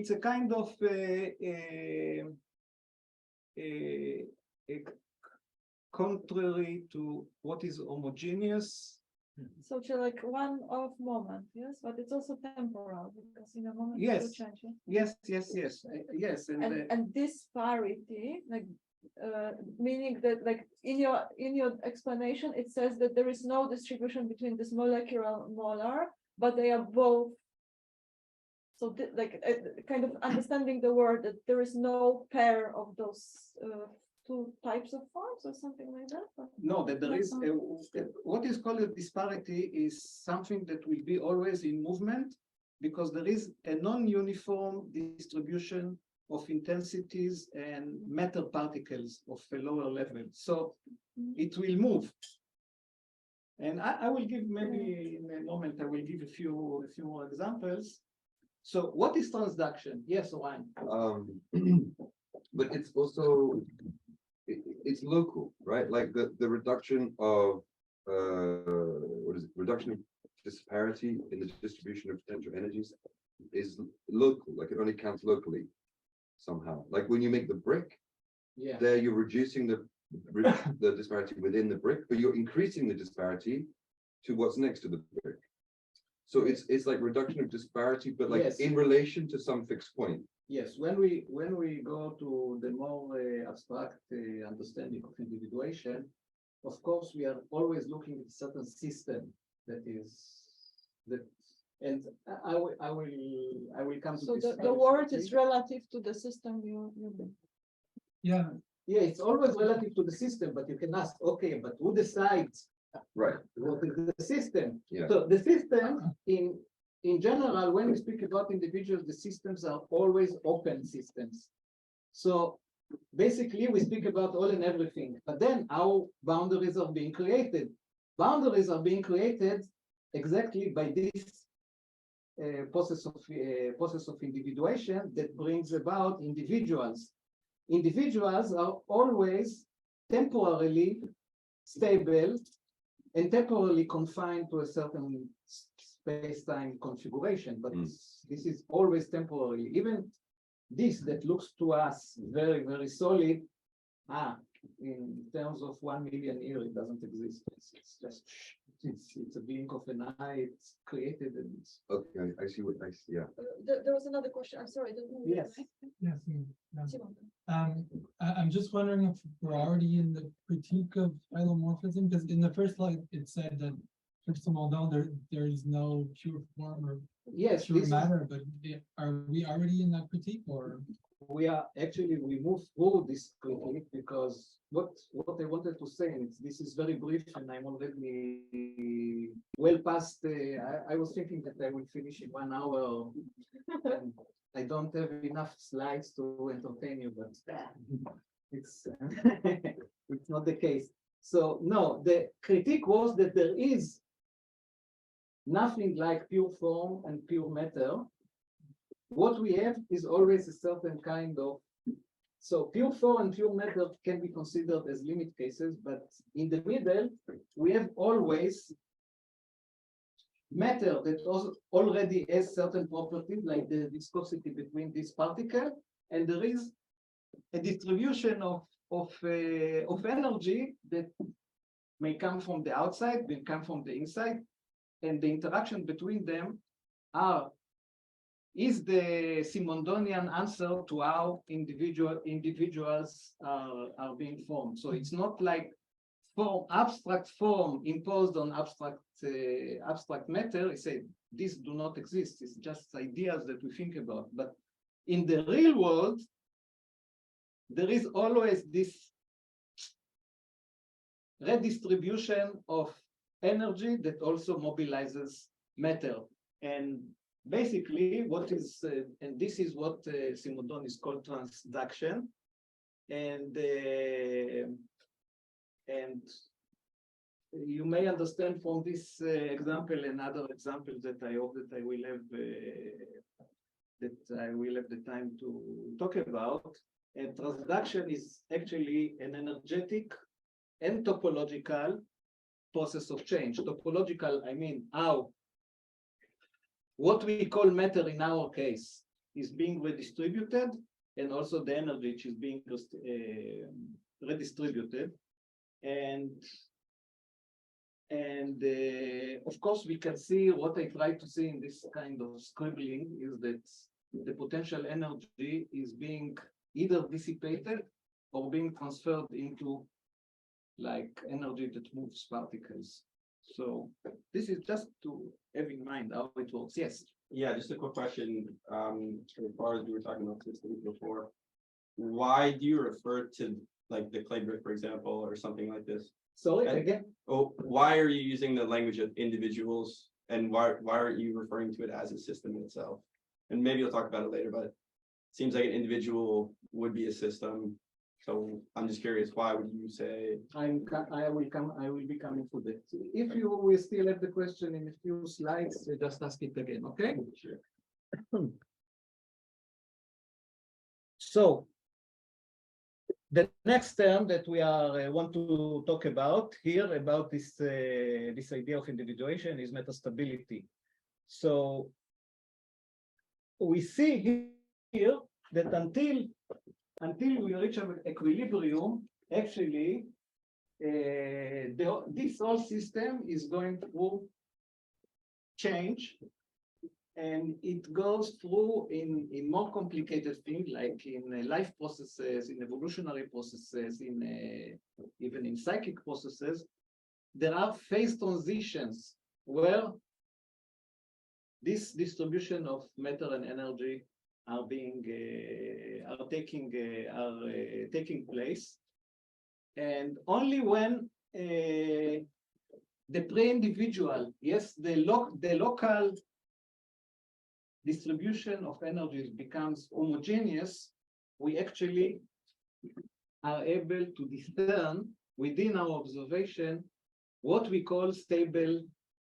[SPEAKER 2] a kind of contrary to what is homogeneous.
[SPEAKER 1] So it's like one off moment, yes, but it's also temporal because in a moment it
[SPEAKER 2] Yes.
[SPEAKER 1] will change.
[SPEAKER 2] Yes,
[SPEAKER 1] And disparity, like meaning that like in your explanation it says that there is no distribution between this molecular molar, but they are both. So like kind of understanding the word that there is no pair of those two types of forms or something like that? Or?
[SPEAKER 2] No, that there is what is called a disparity is something that will be always in movement because there is a non-uniform distribution of intensities and matter particles of a lower level. So it will move. And I will give maybe in a moment, I will give a few more examples. So what is transduction? Yes, Ryan.
[SPEAKER 4] But it's also it's local, right? Like the reduction of what is it? Reduction of disparity in the distribution of potential energies is local. Like it only counts locally somehow. Like when you make the brick,
[SPEAKER 2] Yeah.
[SPEAKER 4] there you're reducing the disparity within the brick, but you're increasing the disparity to what's next to the brick. So it's like reduction of disparity, but like
[SPEAKER 2] Yes.
[SPEAKER 4] in relation to some fixed point.
[SPEAKER 2] Yes, when we go to the more abstract understanding of individuation, of course, we are always looking at a certain system that is that, and I will come to
[SPEAKER 1] So
[SPEAKER 2] this.
[SPEAKER 1] the word is relative to the system you
[SPEAKER 2] Yeah, it's always relative to the system, but you can ask, okay, but who decides
[SPEAKER 4] Right.
[SPEAKER 2] what is the system?
[SPEAKER 4] Yeah.
[SPEAKER 2] So the system in general, when we speak about individuals, the systems are always open systems. So basically, we speak about all and everything, but then how boundaries are being created. Boundaries are being created exactly by this process of individuation that brings about individuals. Individuals are always temporarily stable and temporarily confined to a certain space-time configuration, but this is always temporary. Even this that looks to us very, very solid, in terms of 1 million years, it doesn't exist. It's just it's a blink of an eye. It's created and it's
[SPEAKER 4] Okay, I see what I see. Yeah.
[SPEAKER 1] There was another question. I'm sorry.
[SPEAKER 2] Yes.
[SPEAKER 5] Yes. I'm just wondering if we're already in the critique of phylomorphism, because in the first slide it said that Gilbert Simondon there is no pure form or
[SPEAKER 2] yes,
[SPEAKER 5] pure
[SPEAKER 2] this
[SPEAKER 5] matter, but are we already in that critique or?
[SPEAKER 2] we move through this quickly because what I wanted to say, and this is very brief, and I'm already well past. I was thinking that I will finish in 1 hour. And I don't have enough slides to entertain you, but it's it's not the case. So no, the critique was that there is nothing like pure form and pure matter. What we have is always a certain kind of, so pure form and pure matter can be considered as limit cases, but in the middle, we have always matter that also already has certain properties like the viscosity between this particle, and there is a distribution of energy that may come from the outside, may come from the inside, and the interaction between them is the Simondonian answer to how individuals are being formed. So it's not like abstract form imposed on abstract matter. It said these do not exist. It's just ideas that we think about. But in the real world, there is always this redistribution of energy that also mobilizes matter. And basically, what is, and this is what Simondon is called transduction. And you may understand from this example and other examples that I hope that I will have the time to talk about. And transduction is actually an energetic and topological process of change. Topological, I mean how what we call matter in our case is being redistributed, and also the energy which is being redistributed. And of course, we can see what I try to see in this kind of scribbling is that the potential energy is being either dissipated or being transferred into like energy that moves particles. So this is just to have in mind how it works. Yes.
[SPEAKER 6] Yeah, just a quick question. As far as we were talking about systems before, why do you refer to like the CLEA brick, for example, or something like this?
[SPEAKER 2] Sorry, again?
[SPEAKER 6] Oh, why are you using the language of individuals, and why aren't you referring to it as a system itself? And maybe you'll talk about it later, but it seems like an individual would be a system. So I'm just curious, why would you say?
[SPEAKER 2] I will be coming to that. If you will still have the question in a few slides, just ask it again, okay?
[SPEAKER 6] Sure.
[SPEAKER 2] So the next term that we want to talk about here about this idea of individuation is metastability. So we see here that until we reach an equilibrium, actually, this whole system is going through change, and it goes through in more complicated things like in life processes, in evolutionary processes, even in psychic processes. There are phase transitions where this distribution of matter and energy are taking place, and only when the pre-individual, yes, the local distribution of energies becomes homogeneous, we actually are able to discern within our observation what we call stable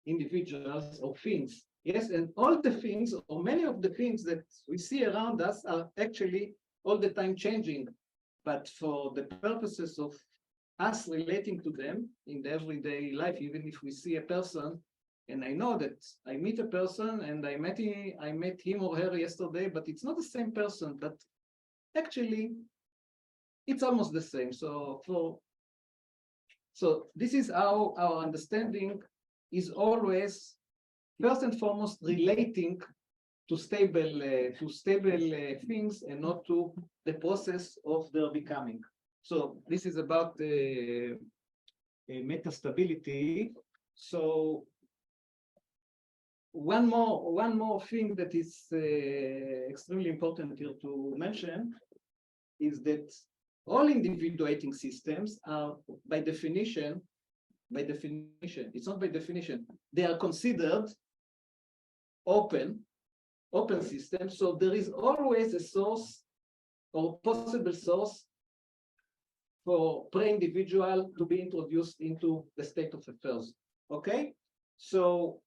[SPEAKER 2] individuals or things. Yes, and all the things, or many of the things that we see around us are actually all the time changing. But for the purposes of us relating to them in the everyday life, even if we see a person, and I know that I meet a person and I met him or her yesterday, but it's not the same person, but actually it's almost the same. So this is how our understanding is always first and foremost relating to stable things and not to the process of their becoming. So this is about metastability. So one more thing that is extremely important here to mention is that all individuating systems are by definition, it's not by definition, they are considered open systems. So there is always a source or possible source for pre-individual to be introduced into the state of affairs. Okay, so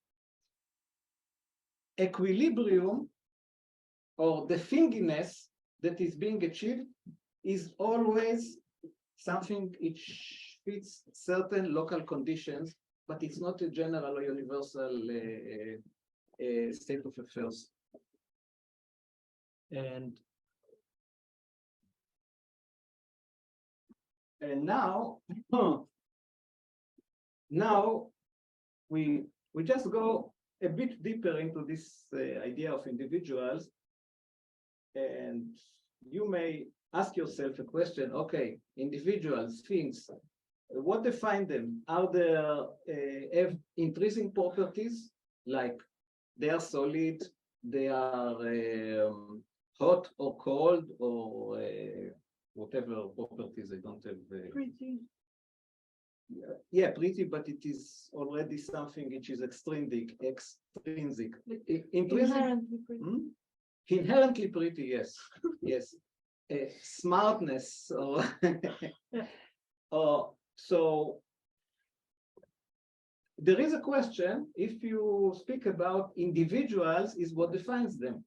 [SPEAKER 2] equilibrium or the thinginess that is being achieved is always something which fits certain local conditions but it's not a general or universal state of affairs. And now, now we just go a bit deeper into this idea of individuals, and you may ask yourself a question. Okay, individuals, things, what define them? Are there have intrinsic properties, like they are solid, they are hot or cold, or whatever properties? I don't have.
[SPEAKER 1] Pretty.
[SPEAKER 2] Yeah, pretty, but it is already something which is extrinsic.
[SPEAKER 1] Inherently pretty.
[SPEAKER 2] Inherently pretty, yes, yes. Smartness, or so there is a question. If you speak about individuals, is what defines them?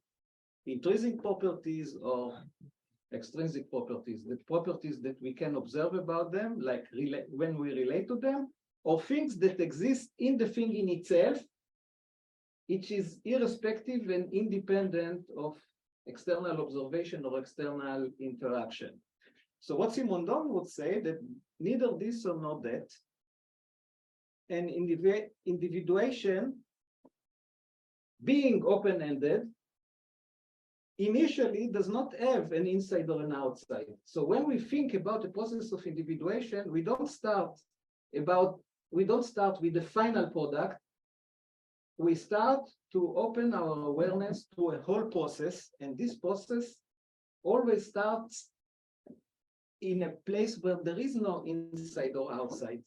[SPEAKER 2] Intrinsic properties or extrinsic properties, the properties that we can observe about them, like when we relate to them, or things that exist in the thing in itself, which is irrespective and independent of external observation or external interaction. So what Simondon would say, that neither this or nor that, and individuation, being open-ended, initially does not have an inside or an outside. So when we think about the process of individuation, we don't start with the final product. We start to open our awareness to a whole process, and this process always starts in a place where there is no inside or outside.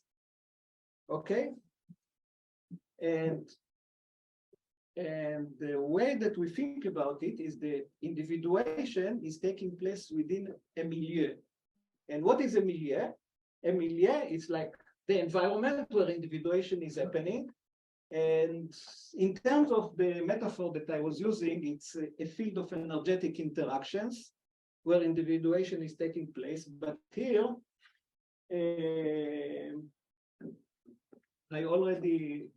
[SPEAKER 2] Okay? And the way that we think about it is the individuation is taking place within a milieu. And what is a milieu? A milieu is like the environment where individuation is happening. And in terms of the metaphor that I was using, it's a field of energetic interactions where individuation is taking place. But here, I already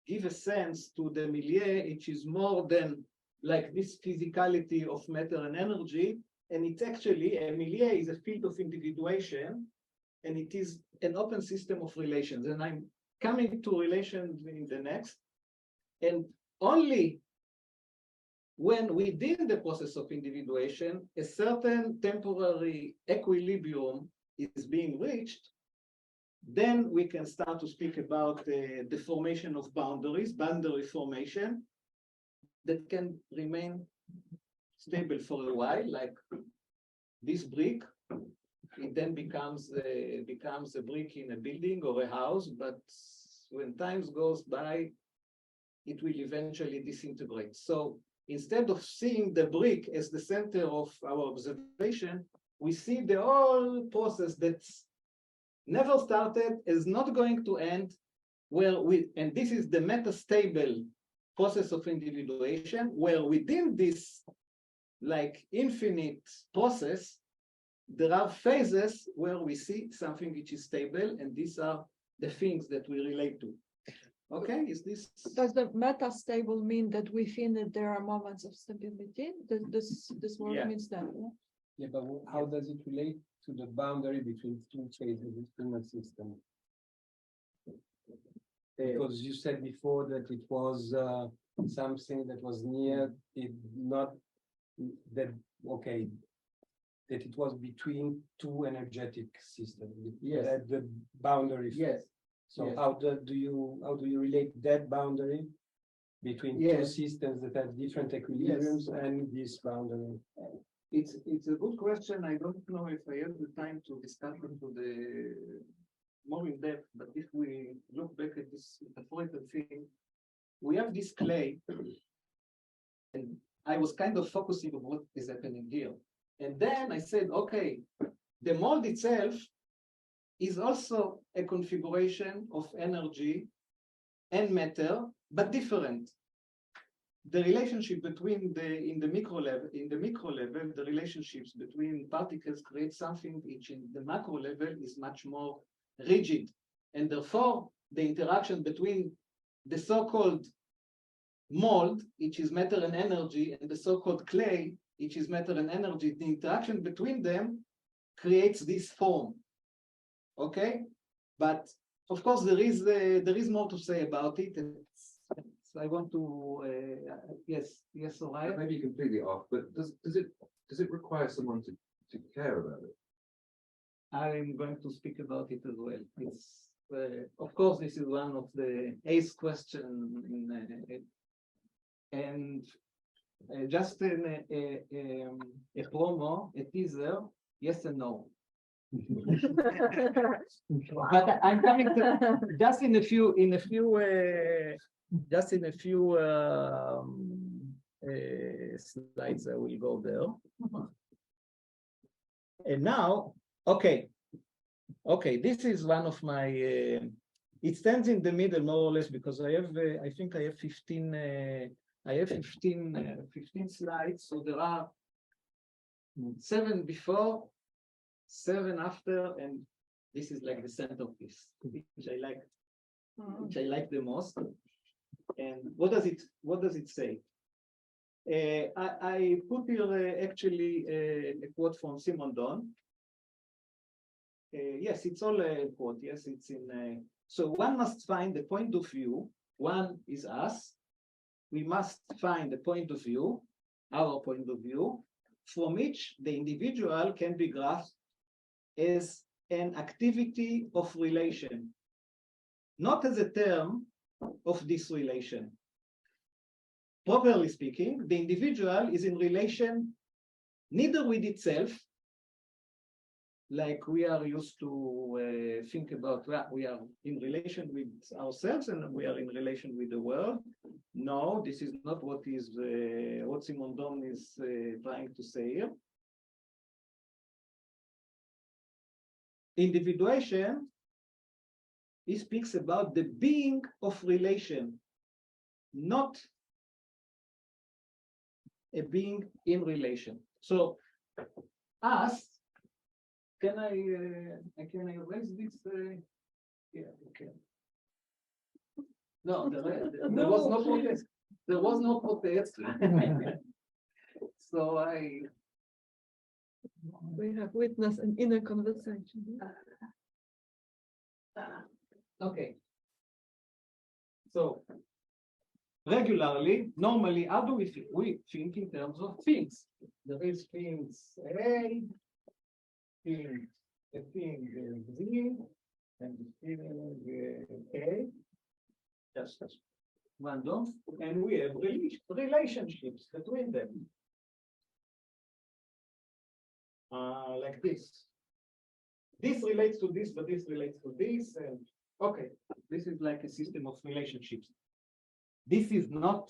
[SPEAKER 2] give a sense to the milieu, which is more than like this physicality of matter and energy. And it's actually, a milieu is a field of individuation, and it is an open system of relations. And I'm coming to relations in the next. And only when within the process of individuation, a certain temporary equilibrium is being reached, then we can start to speak about the formation of boundaries, boundary formation, that can remain stable for a while, like this brick. It then becomes a brick in a building or a house, but when time goes by, it will eventually disintegrate. So instead of seeing the brick as the center of our observation, we see the whole process that's never started, is not going to end, and this is the metastable process of individuation, where within this like infinite process, there are phases where we see something which is stable, and these are the things that we relate to. Okay, is this?
[SPEAKER 1] Does the metastable mean that within it there are moments of stability? This word means that. Yeah?
[SPEAKER 3] Yeah, but how does it relate to the boundary between two phases in the system? Because you said before that it was something that was near it, not that, okay, that it was between two energetic systems.
[SPEAKER 2] Yes.
[SPEAKER 3] That the boundary.
[SPEAKER 2] Yes.
[SPEAKER 3] So
[SPEAKER 2] Yes.
[SPEAKER 3] how do you relate that boundary between two
[SPEAKER 2] Yes.
[SPEAKER 3] systems that have different equilibriums and this boundary?
[SPEAKER 2] It's a good question. I don't know if I have the time to discuss into the more in depth, but if we look back at this metaphorical thing, we have this clay, and I was kind of focusing on what is happening here. And then I said, okay, the mold itself is also a configuration of energy and matter, but different. The relationship between in the micro level, the relationships between particles create something which in the macro level is much more rigid. And therefore, the interaction between the so-called mold, which is matter and energy, and the so-called clay, which is matter and energy, the interaction between them creates this form. Okay? But of course, there is more to say about it. So I want to yes, Soraya.
[SPEAKER 4] Maybe completely off, but does it require someone to care about it?
[SPEAKER 2] I'm going to speak about it as well. It's of course, this is one of the ace questions and just a promo, a teaser, yes and no. But I'm coming to just in a few slides. I will go there. And now, okay, this is one of my. It stands in the middle more or less because I have. I think I have 15. I have 15 slides. So there are 7 before, 7 after, and this is like the centerpiece, which I like the most. And what does it say? I put here actually a quote from Simondon. Yes, it's all a quote. Yes, it's in. So one must find the point of view. One is us. We must find the point of view, our point of view, from which the individual can be grasped as an activity of relation, not as a term of this relation. Properly speaking, the individual is in relation neither with itself, like we are used to think about, we are in relation with ourselves and we are in relation with the world. No, this is not what Simondon is trying to say here. Individuation, he speaks about the being of relation, not a being in relation. So, us, can I erase this? Yeah, okay. No, there was no protest. There was no protest. So
[SPEAKER 1] We have witnessed an inner conversation.
[SPEAKER 2] okay. So regularly, normally, how do we think? We think in terms of things. There is things A, a thing Z, and the thing A. Just random, and we have relationships between them. Like this. This relates to this, but this relates to this, and okay, this is like a system of relationships. This is not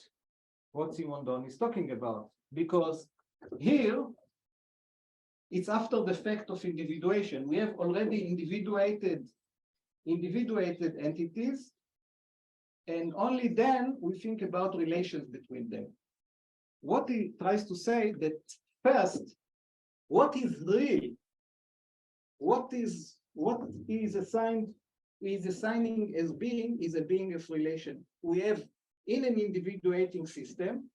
[SPEAKER 2] what Simondon is talking about, because here it's after the fact of individuation. We have already individuated entities, and only then we think about relations between them. What he tries to say that first, what is real? What is assigning as being is a being of relation. We have in an individuating system,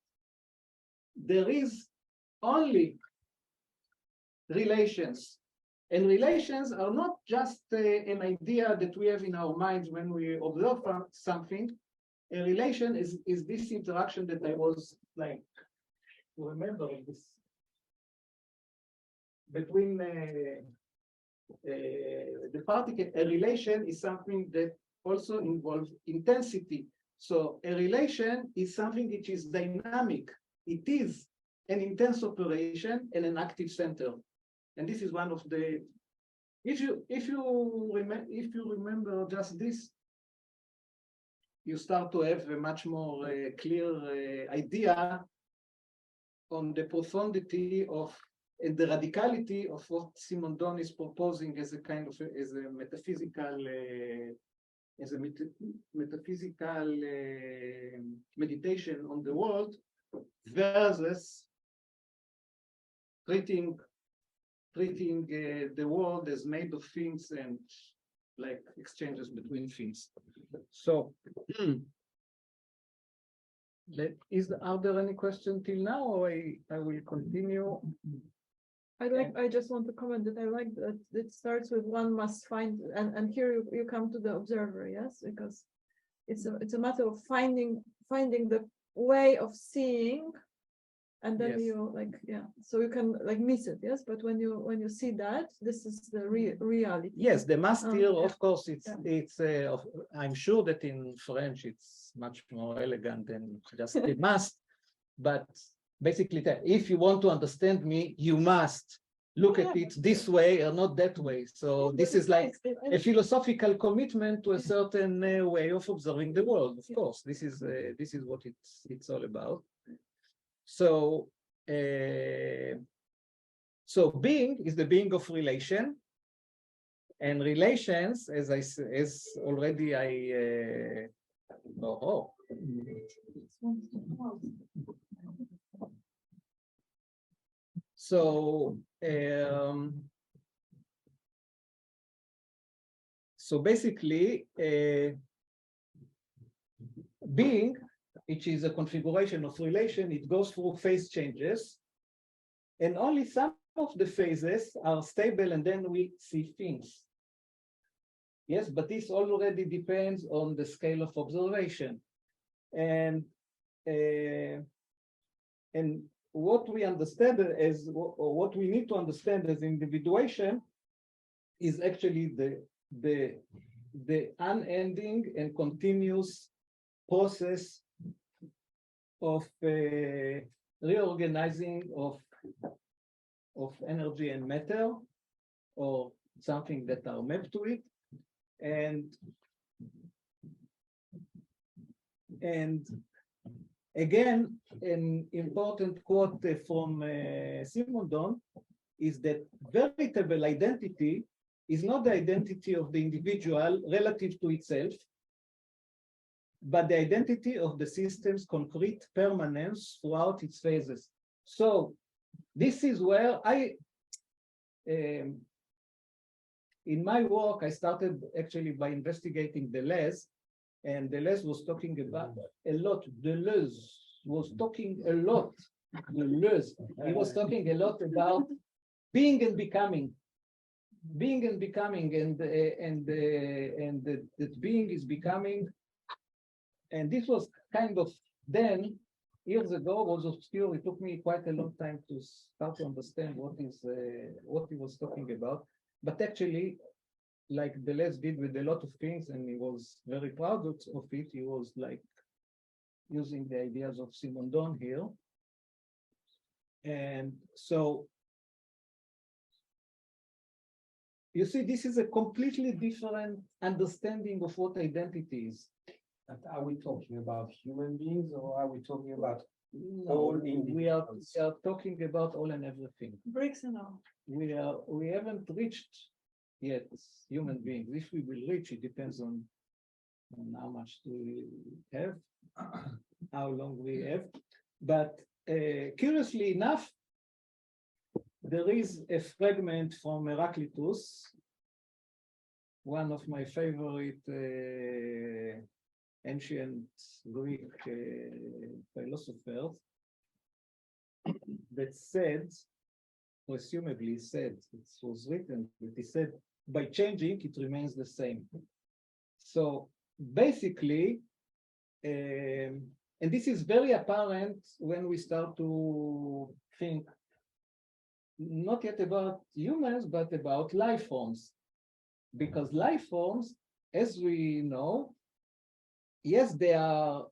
[SPEAKER 2] there is only relations. And relations are not just an idea that we have in our minds when we observe something. A relation is this interaction that I was like, remember this, between the particle. A relation is something that also involves intensity. So a relation is something which is dynamic. It is an intense operation and an active center. And this is one of the, if you remember just this, you start to have a much more clear idea on the profundity of and the radicality of what Simondon is proposing as a kind of metaphysical meditation on the world versus treating the world as made of things and like exchanges between things. So, are there any questions till now, or I will continue?
[SPEAKER 1] I just want to comment that I like that it starts with one must find, and here you come to the observer, yes, because it's a matter of finding the way of seeing, and then
[SPEAKER 2] Yes.
[SPEAKER 1] you so you can like miss it, yes, but when you see that, this is the reality.
[SPEAKER 2] Yes, the must here,
[SPEAKER 1] yeah.
[SPEAKER 2] of course, I'm sure that in French it's much more elegant than just the must, but basically if you want to understand me, you must look at it this way or not that way. So this is like a philosophical commitment to a certain way of observing the world. Of course, this is what it's all about. So so being is the being of relation, and relations, as already I so so basically being, which is a configuration of relation, it goes through phase changes, and only some of the phases are stable, and then we see things. Yes, but this already depends on the scale of observation, and what we understand as, or what we need to understand as individuation, is actually the unending and continuous process of reorganizing of energy and matter, or something that are mapped to it, and again, an important quote from Simondon is that veritable identity is not the identity of the individual relative to itself, but the identity of the system's concrete permanence throughout its phases. So this is where in my work, I started actually by investigating Deleuze, and Deleuze was talking about a lot. Deleuze was talking a lot. He was talking a lot about being and becoming. Being and becoming, and that being is becoming. And this was kind of then, years ago, was obscure. It took me quite a long time to start to understand what he was talking about. But actually, like Deleuze did with a lot of things, and he was very proud of it, he was like using the ideas of Simondon here. And so, you see, this is a completely different understanding of what identity is.
[SPEAKER 3] But are we talking about human beings, or are we talking about
[SPEAKER 2] No, we are talking about all and everything.
[SPEAKER 1] Bricks and all.
[SPEAKER 2] We haven't reached yet human beings. If we will reach, it depends on how much we have, how long we have. But curiously enough, there is a fragment from Heraclitus, one of my favorite ancient Greek philosophers, that said, presumably said, it was written, but he said, by changing, it remains the same. So basically, and this is very apparent when we start to think not yet about humans, but about life forms. Because life forms, as we know, yes, they are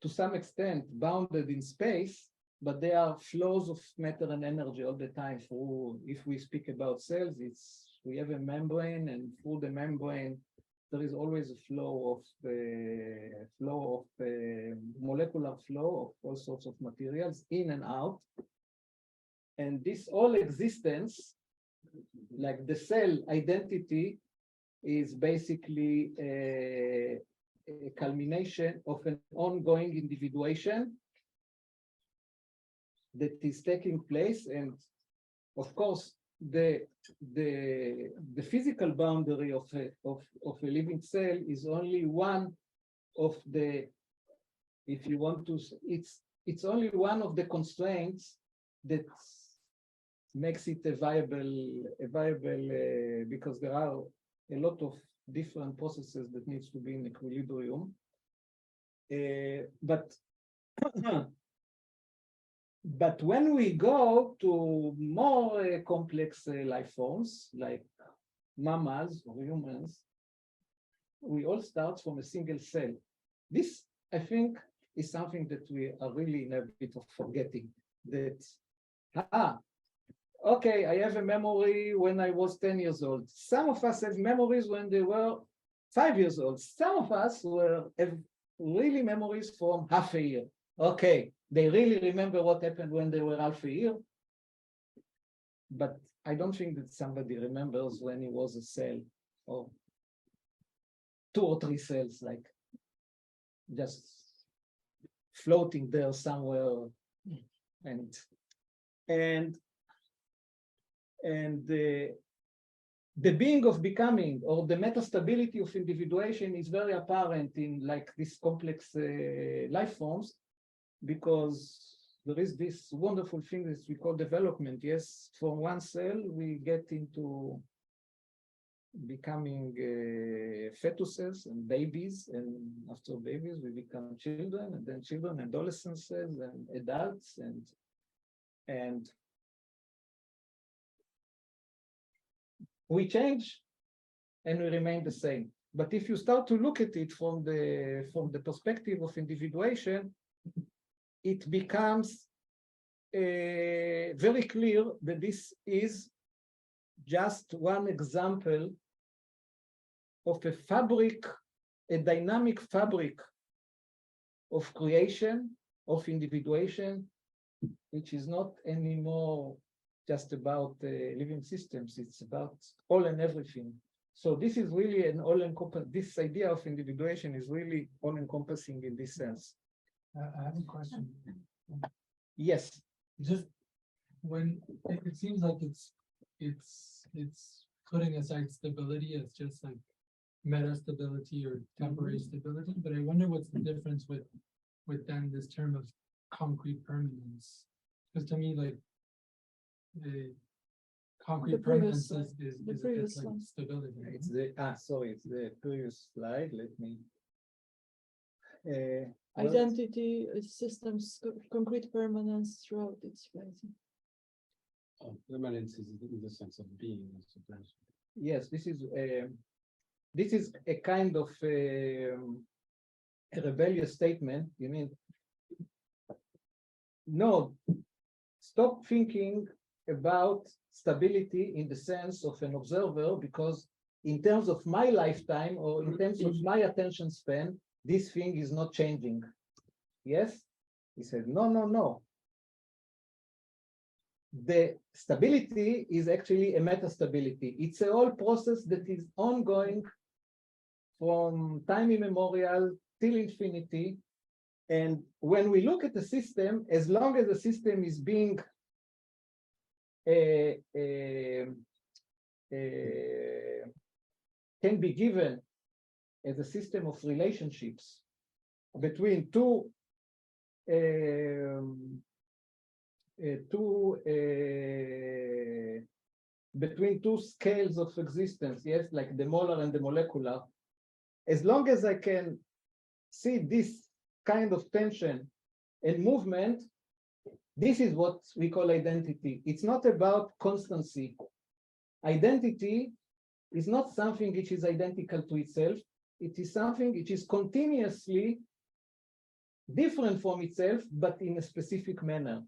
[SPEAKER 2] to some extent bounded in space, but they are flows of matter and energy all the time. Through, if we speak about cells, we have a membrane, and through the membrane, there is always a flow of molecular flow of all sorts of materials in and out. And this all existence, like the cell identity, is basically a culmination of an ongoing individuation that is taking place. And of course, the physical boundary of a living cell is only one of the, if you want to, it's only one of the constraints that makes it a viable because there are a lot of different processes that needs to be in equilibrium. But when we go to more complex life forms like mammals or humans, we all start from a single cell. This, I think, is something that we are really in a bit of forgetting. That, okay, I have a memory when I was 10 years old. Some of us have memories when they were 5 years old. Some of us have really memories from half a year. Okay, they really remember what happened when they were half a year. But I don't think that somebody remembers when he was a cell or 2 or 3 cells, like just floating there somewhere. And the being of becoming or the metastability of individuation is very apparent in like these complex life forms, because there is this wonderful thing that we call development. Yes, from one cell we get into becoming fetuses and babies, and after babies we become children, and then children, adolescents, and adults, and we change and we remain the same. But if you start to look at it from the perspective of individuation, it becomes very clear that this is just one example of a fabric, a dynamic fabric of creation, of individuation, which is not anymore just about living systems. It's about all and everything. So this is really an all-encompassing, this idea of individuation is really all-encompassing in this sense.
[SPEAKER 5] I have a question.
[SPEAKER 2] Yes.
[SPEAKER 5] Just when it seems like it's putting aside stability as just like metastability or temporary stability, but I wonder what's the difference with then this term of concrete permanence? Because to me, like the concrete permanence is like stability.
[SPEAKER 2] It's the it's the previous slide. Let me.
[SPEAKER 1] Identity systems, concrete permanence throughout its phase.
[SPEAKER 3] Permanence is in the sense of being, I suppose.
[SPEAKER 2] Yes, this is a kind of a rebellious statement. You mean, no, stop thinking about stability in the sense of an observer, because in terms of my lifetime or in terms of my attention span, this thing is not changing. Yes? He said, no. The stability is actually a metastability. It's a whole process that is ongoing from time immemorial till infinity. And when we look at the system, as long as the system is being can be given as a system of relationships between two scales of existence, yes, like the molar and the molecular. As long as I can see this kind of tension and movement, this is what we call identity. It's not about constancy. Identity is not something which is identical to itself. It is something which is continuously different from itself, but in a specific manner.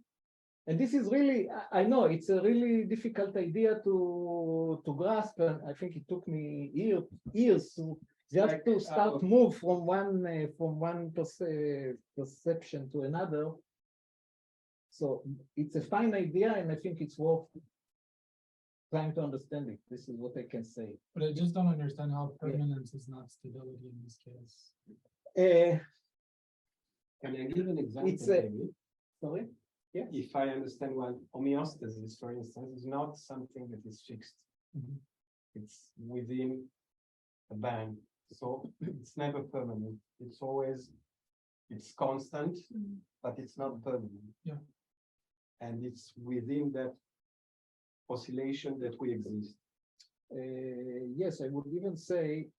[SPEAKER 2] And this is really, I know it's a really difficult idea to grasp, and I think it took me years to just to start move from one perception to another. So it's a fine idea, and I think it's worth trying to understand it. This is what I can say.
[SPEAKER 5] But I just don't understand how permanence is not stability in this case.
[SPEAKER 3] Can I give an example?
[SPEAKER 2] Sorry? Yeah.
[SPEAKER 3] If I understand well, homeostasis, for instance, is not something that is fixed. It's within a band, so it's never permanent. It's always, it's constant, but it's not permanent.
[SPEAKER 5] Yeah.
[SPEAKER 3] And it's within that oscillation that we exist.
[SPEAKER 2] Yes, I would even say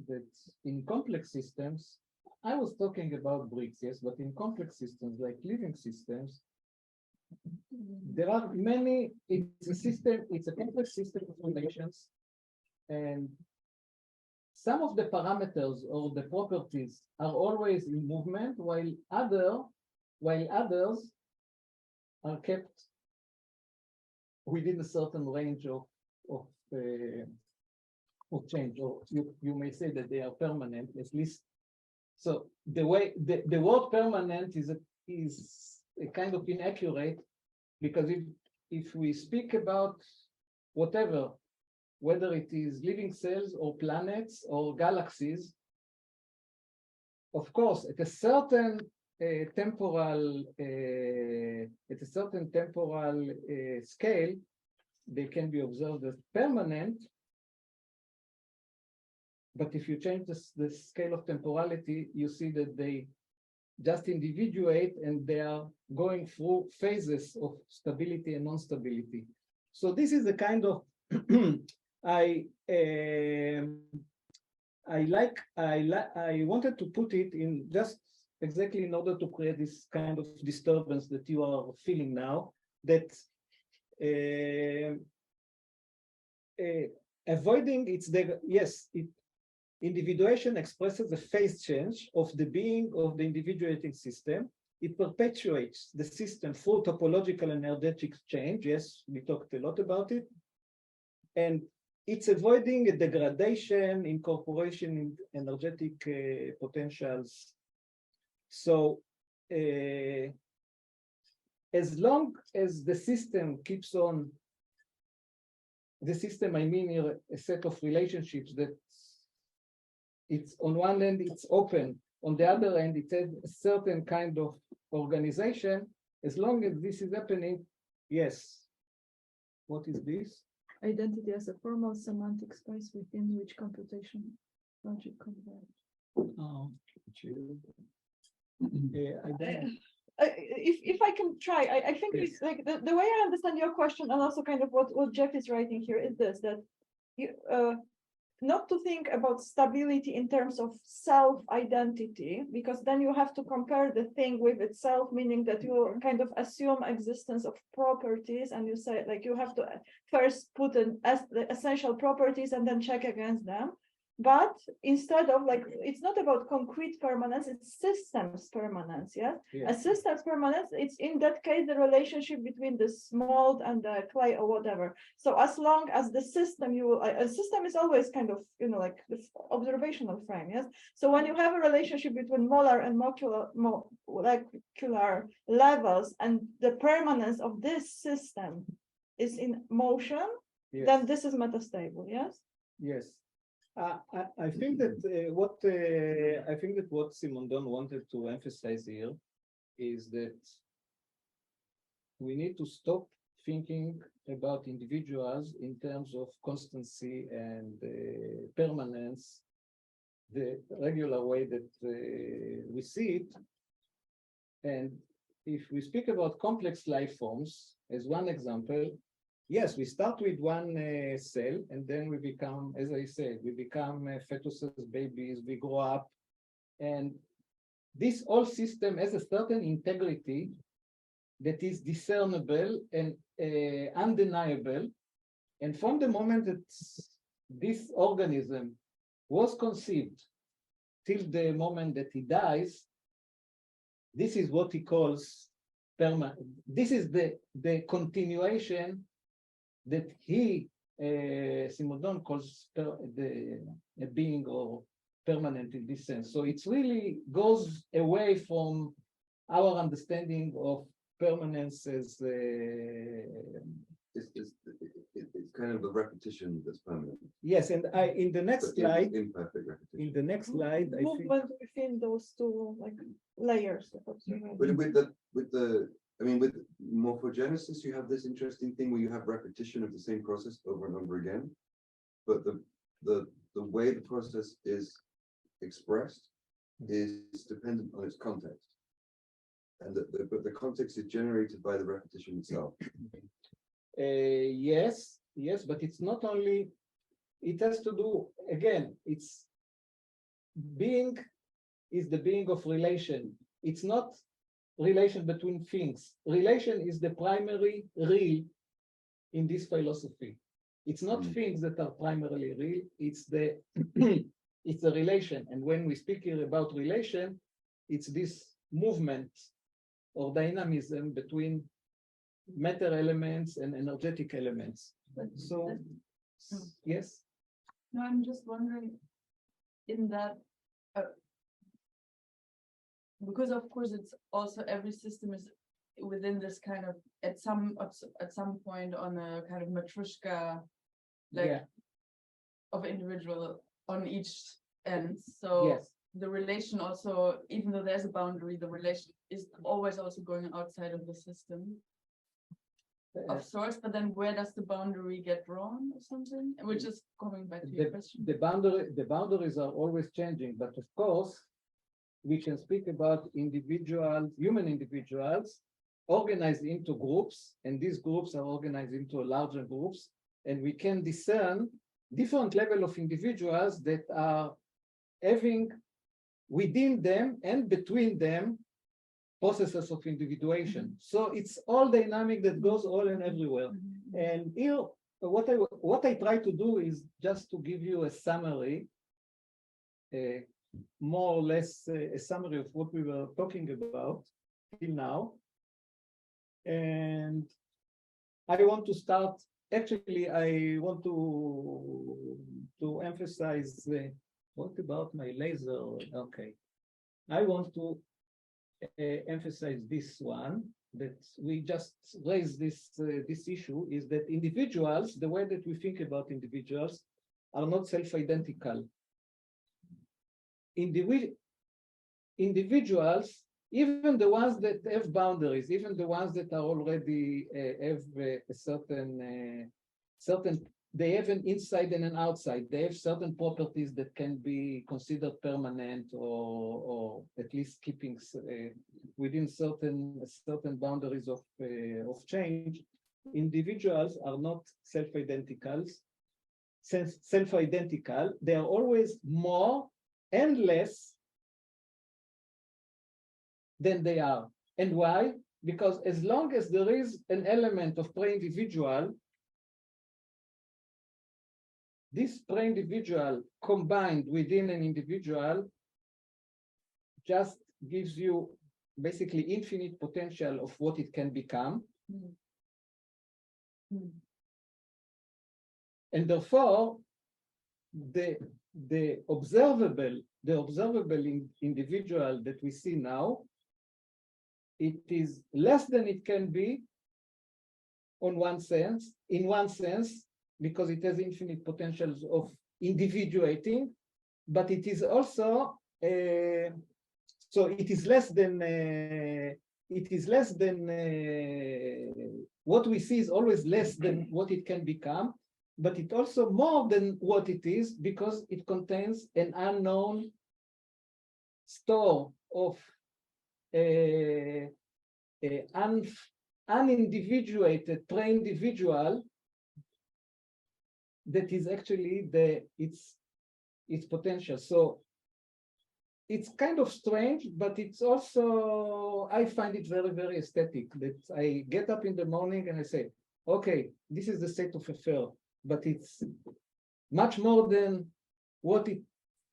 [SPEAKER 2] that in complex systems, I was talking about bricks, yes, but in complex systems like living systems, there are many, it's a system, it's a complex system of relations, and some of the parameters or the properties are always in movement, while others are kept within a certain range of change, or you may say that they are permanent, at least. So the way the word permanent is a kind of inaccurate, because if we speak about whatever, whether it is living cells or planets or galaxies, of course, at a certain temporal scale, they can be observed as permanent. But if you change the scale of temporality, you see that they just individuate and they are going through phases of stability and non-stability. So this is the kind of I wanted to put it in just exactly in order to create this kind of disturbance that you are feeling now, that avoiding individuation expresses a phase change of the being of the individuating system. It perpetuates the system through topological and energetic change. Yes, we talked a lot about it. And it's avoiding a degradation, incorporation in energetic potentials. So as long as the system keeps on, the system, I mean here a set of relationships that it's on one end, it's open. On the other end, it has a certain kind of organization. As long as this is happening, yes. What is this?
[SPEAKER 1] Identity as a formal semantic space within which computation logic converge. If I can try, I think
[SPEAKER 2] Yes.
[SPEAKER 1] it's like the way I understand your question, and also kind of what Jeff is writing here, is this, that you not to think about stability in terms of self-identity, because then you have to compare the thing with itself, meaning that you kind of assume existence of properties, and you say, like, you have to first put the essential properties and then check against them. But instead of, like, it's not about concrete permanence, it's systems permanence. Yeah? A systems permanence, it's in that case the relationship between the mold and the clay or whatever. So as long as the system, a system is always kind of, like the observational frame. Yes. So when you have a relationship between molar and molecular levels, and the permanence of this system is in motion, then this is metastable. Yes.
[SPEAKER 2] Yes. I think that what Simondon wanted to emphasize here is that we need to stop thinking about individuals in terms of constancy and permanence, the regular way that we see it. And if we speak about complex life forms, as one example, yes, we start with one cell, and then we become, as I said, we become fetuses, babies, we grow up. And this whole system has a certain integrity that is discernible and undeniable. And from the moment that this organism was conceived till the moment that he dies, this is what he calls permanent. This is the continuation that he, Simondon, calls a being or permanent in this sense. So it really goes away from our understanding of permanence as
[SPEAKER 4] it's kind of a repetition that's permanent.
[SPEAKER 2] yes, and in the next slide,
[SPEAKER 4] Imperfect repetition.
[SPEAKER 2] I think
[SPEAKER 1] Movement within those two, like layers of observation.
[SPEAKER 4] But I mean, with morphogenesis, you have this interesting thing where you have repetition of the same process over and over again. But the way the process is expressed is dependent on its context. And but the context is generated by the repetition itself.
[SPEAKER 2] Yes, but it's not only, it has to do, again, it's being is the being of relation. It's not relation between things. Relation is the primary real in this philosophy. It's not things that are primarily real, it's the it's a relation. And when we speak here about relation, it's this movement or dynamism between matter elements and energetic elements. So, yes.
[SPEAKER 7] No, I'm just wondering, in that, because of course it's also every system is within this kind of at some point on a kind of matryoshka, like
[SPEAKER 2] Yeah.
[SPEAKER 7] of individual on each end. So
[SPEAKER 2] Yes.
[SPEAKER 7] the relation also, even though there's a boundary, the relation is always also going outside of the system of sorts. But then where does the boundary get drawn or something? Which is coming back to your question.
[SPEAKER 2] The boundaries are always changing, but of course, we can speak about individuals, human individuals, organized into groups, and these groups are organized into larger groups, and we can discern different level of individuals that are having within them and between them processes of individuation. So it's all dynamic that goes all and everywhere. And here, what I try to do is just to give you a summary, more or less a summary of what we were talking about till now. And I want to start, actually, I want to emphasize, what about my laser? Okay. I want to emphasize this one, that we just raised this issue, is that individuals, the way that we think about individuals, are not self-identical. Individuals, even the ones that have boundaries, even the ones that are already have a certain, they have an inside and an outside. They have certain properties that can be considered permanent or at least keeping within certain boundaries of change. Individuals are not self-identical. They are always more and less than they are. And why? Because as long as there is an element of pre-individual, this pre-individual combined within an individual just gives you basically infinite potential of what it can become. And therefore, the observable individual that we see now, it is less than it can be in one sense, because it has infinite potentials of individuating, but it is also so it is less than what we see is always less than what it can become, but it also more than what it is, because it contains an unknown store of unindividuated pre-individual that is actually its potential. So it's kind of strange, but it's also, I find it very, very aesthetic, that I get up in the morning and I say, okay, this is the state of affairs, but it's much more than what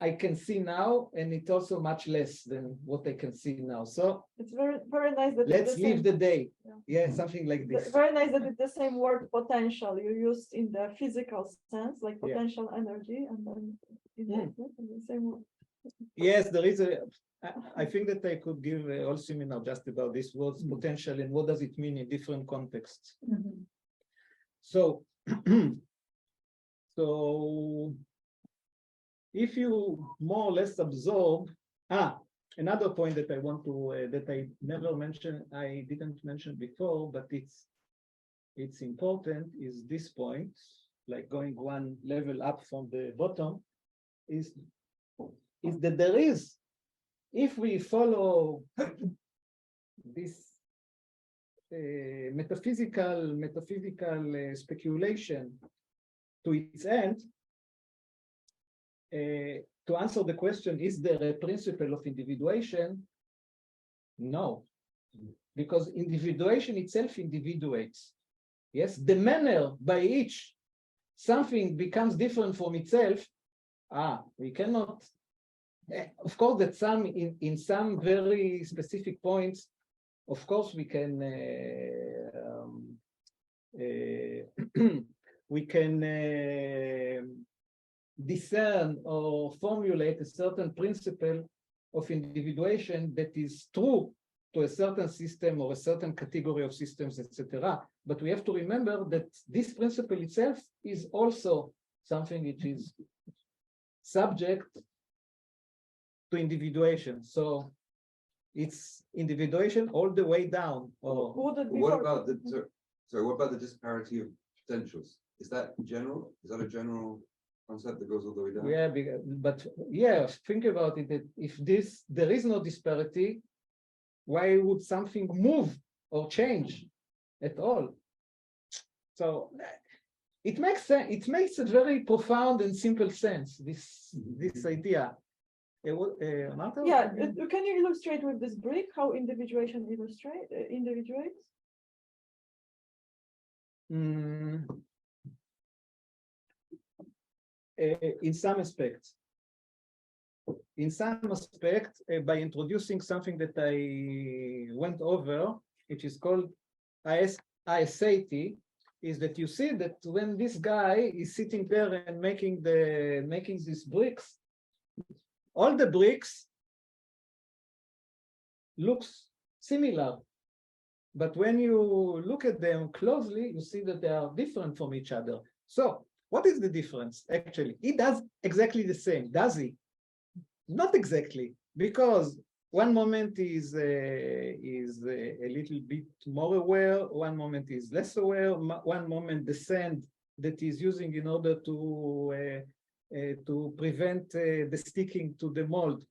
[SPEAKER 2] I can see now, and it's also much less than what I can see now. So
[SPEAKER 1] it's very, very nice that
[SPEAKER 2] let's leave the day.
[SPEAKER 1] Yeah.
[SPEAKER 2] Something like this.
[SPEAKER 1] Very nice that it's the same word potential you used in the physical sense, like potential energy, and then in the same word.
[SPEAKER 2] Yes, there is I think that I could give a whole seminar just about this words potential and what does it mean in different contexts. So, so if you more or less absorb, another point that I want to that I never mentioned, I didn't mention before, but it's important, is this point, like going one level up from the bottom, is that there is, if we follow this metaphysical speculation to its end, to answer the question, is there a principle of individuation? No, because individuation itself individuates. Yes, the manner by which something becomes different from itself, we cannot, of course, that some in some very specific points, of course, we can discern or formulate a certain principle of individuation that is true to a certain system or a certain category of systems, etc. But we have to remember that this principle itself is also something which is subject to individuation. So it's individuation all the way down. Or
[SPEAKER 4] what about the what about the disparity of potentials? Is that general? Is that a general concept that goes all the way down?
[SPEAKER 2] Yeah, but yeah, think about it. That if there is no disparity, why would something move or change at all? So it makes sense. It makes a very profound and simple sense. This idea. Marta?
[SPEAKER 1] Yeah, can you illustrate with this brick how individuation individuates?
[SPEAKER 2] In some aspects. In some aspects, by introducing something that I went over, which is called ISAT, is that you see that when this guy is sitting there and making these bricks, all the bricks looks similar, but when you look at them closely, you see that they are different from each other. So what is the difference? Actually, he does exactly the same, does he? Not exactly, because one moment is a little bit more aware, one moment is less aware, one moment the sand that he's using in order to prevent the sticking to the mold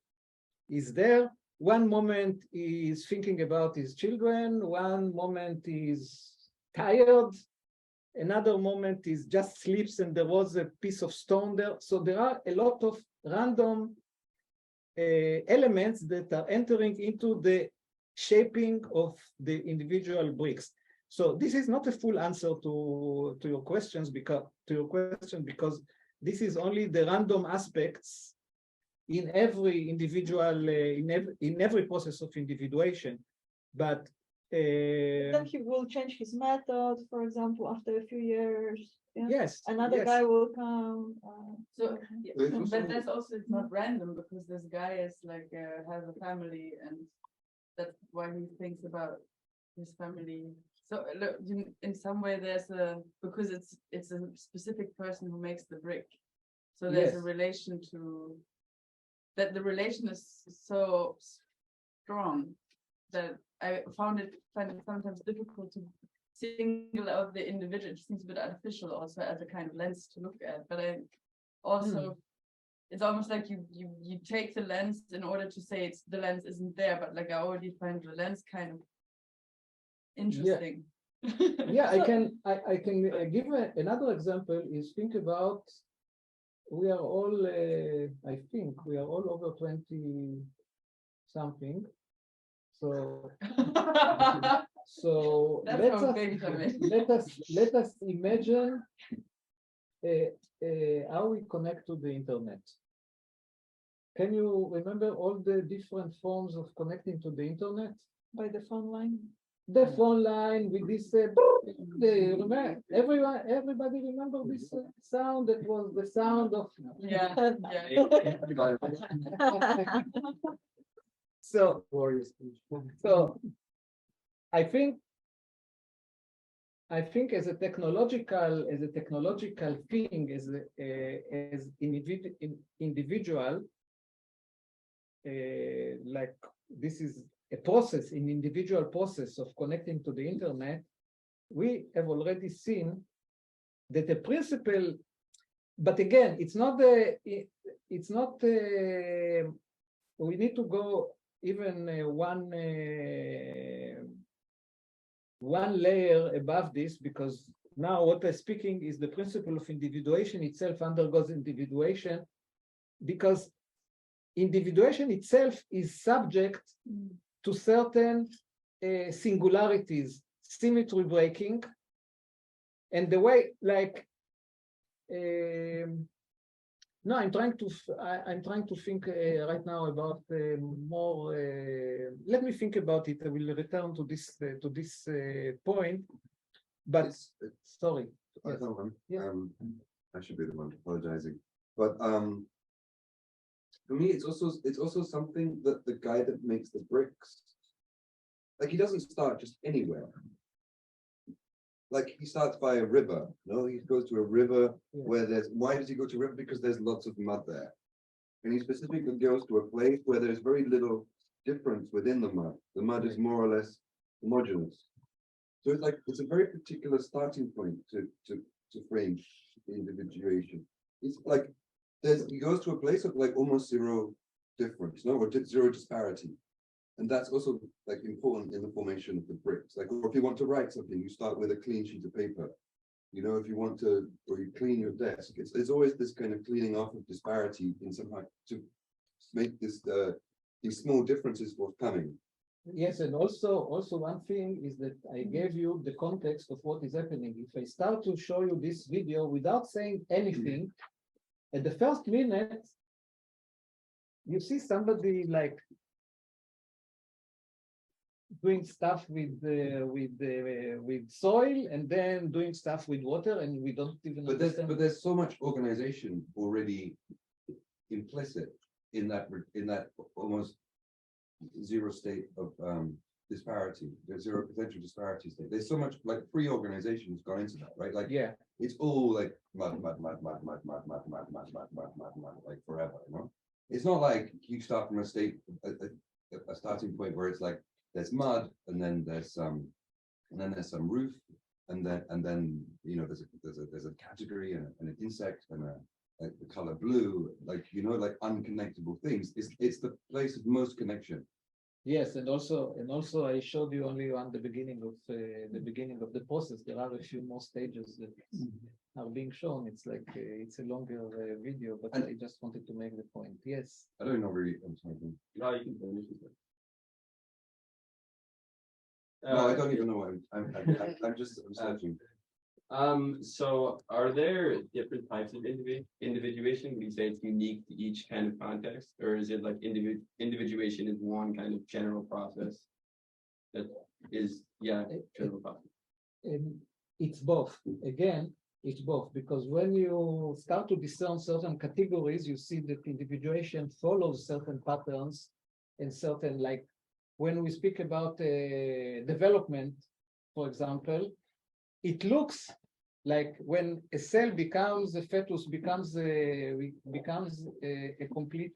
[SPEAKER 2] is there. One moment is thinking about his children, one moment is tired, another moment is just sleeps and there was a piece of stone there. So there are a lot of random elements that are entering into the shaping of the individual bricks. So this is not a full answer to your questions because this is only the random aspects in every individual in every process of individuation. But
[SPEAKER 1] then he will change his method, for example, after a few years. Yeah?
[SPEAKER 2] Yes,
[SPEAKER 1] another guy will come.
[SPEAKER 7] But that's also, it's not random, because this guy is like has a family, and that's why he thinks about his family. So look, in some way there's because it's a specific person who makes the brick. So there's a relation to that. The relation is so strong that I find it sometimes difficult to single out the individual. It seems a bit artificial also as a kind of lens to look at. But I also it's almost like you take the lens in order to say the lens isn't there, but like I already find the lens kind of interesting.
[SPEAKER 2] Yeah, I can give another example. Is think about, we are all I think we are all over 20 something. So let us imagine how we connect to the internet. Can you remember all the different forms of connecting to the internet?
[SPEAKER 1] By the phone line.
[SPEAKER 2] The phone line with this. Everybody remember this sound? That was the sound of. So I think as a technological thing, as individual, like this is a process, an individual process of connecting to the internet, we have already seen that the principle, but again, it's not we need to go even one layer above this, because now what I'm speaking is the principle of individuation itself undergoes individuation, because individuation itself is subject to certain singularities, symmetry breaking, and the way, like, no, I'm trying to think right now about more. Let me think about it. I will return to this point. But sorry,
[SPEAKER 4] I
[SPEAKER 2] yes.
[SPEAKER 4] don't know,
[SPEAKER 2] Yeah.
[SPEAKER 4] I should be the one apologizing, but for me, it's also something that the guy that makes the bricks, like, he doesn't start just anywhere. Like, he starts by a river. No, he goes to a river where there's. Why does he go to a river? Because there's lots of mud there, and he specifically goes to a place where there's very little difference within the mud. The mud is more or less homogeneous. So it's like it's a very particular starting point to frame the individuation. It's like he goes to a place of like almost zero difference, no, or zero disparity. And that's also like important in the formation of the bricks. Like, or if you want to write something, you start with a clean sheet of paper. You know, if you want to, or you clean your desk, there's always this kind of cleaning off of disparity in somehow to make this these small differences forthcoming.
[SPEAKER 2] Yes, and also one thing is that I gave you the context of what is happening. If I start to show you this video without saying anything, at the first minute, you see somebody like doing stuff with soil and then doing stuff with water, and we don't even understand.
[SPEAKER 4] But there's so much organization already implicit in that almost zero state of disparity. There's zero potential disparity state. There's so much like pre-organization has gone into that, right? Like, yeah, it's all like mud, like forever, you know? It's not like you start from a state, a starting point where it's like there's mud and then there's some roof and then you know there's a category and an insect and the color blue, like, you know, like unconnectable things. It's the place of most connection.
[SPEAKER 2] Yes, and also I showed you only on the beginning of the process. There are a few more stages that are being shown. It's like it's a longer video, but I just wanted to make the point. Yes.
[SPEAKER 4] I don't know really. I'm sorry.
[SPEAKER 6] No, you can finish.
[SPEAKER 4] No, I don't even know what I'm searching.
[SPEAKER 6] So are there different types of individuation? Would you say it's unique to each kind of context, or is it like individuation is one kind of general process that is general process?
[SPEAKER 2] It's both. Again, it's both, because when you start to discern certain categories, you see that individuation follows certain patterns and certain, like when we speak about development, for example, it looks like when a cell becomes a fetus, becomes a complete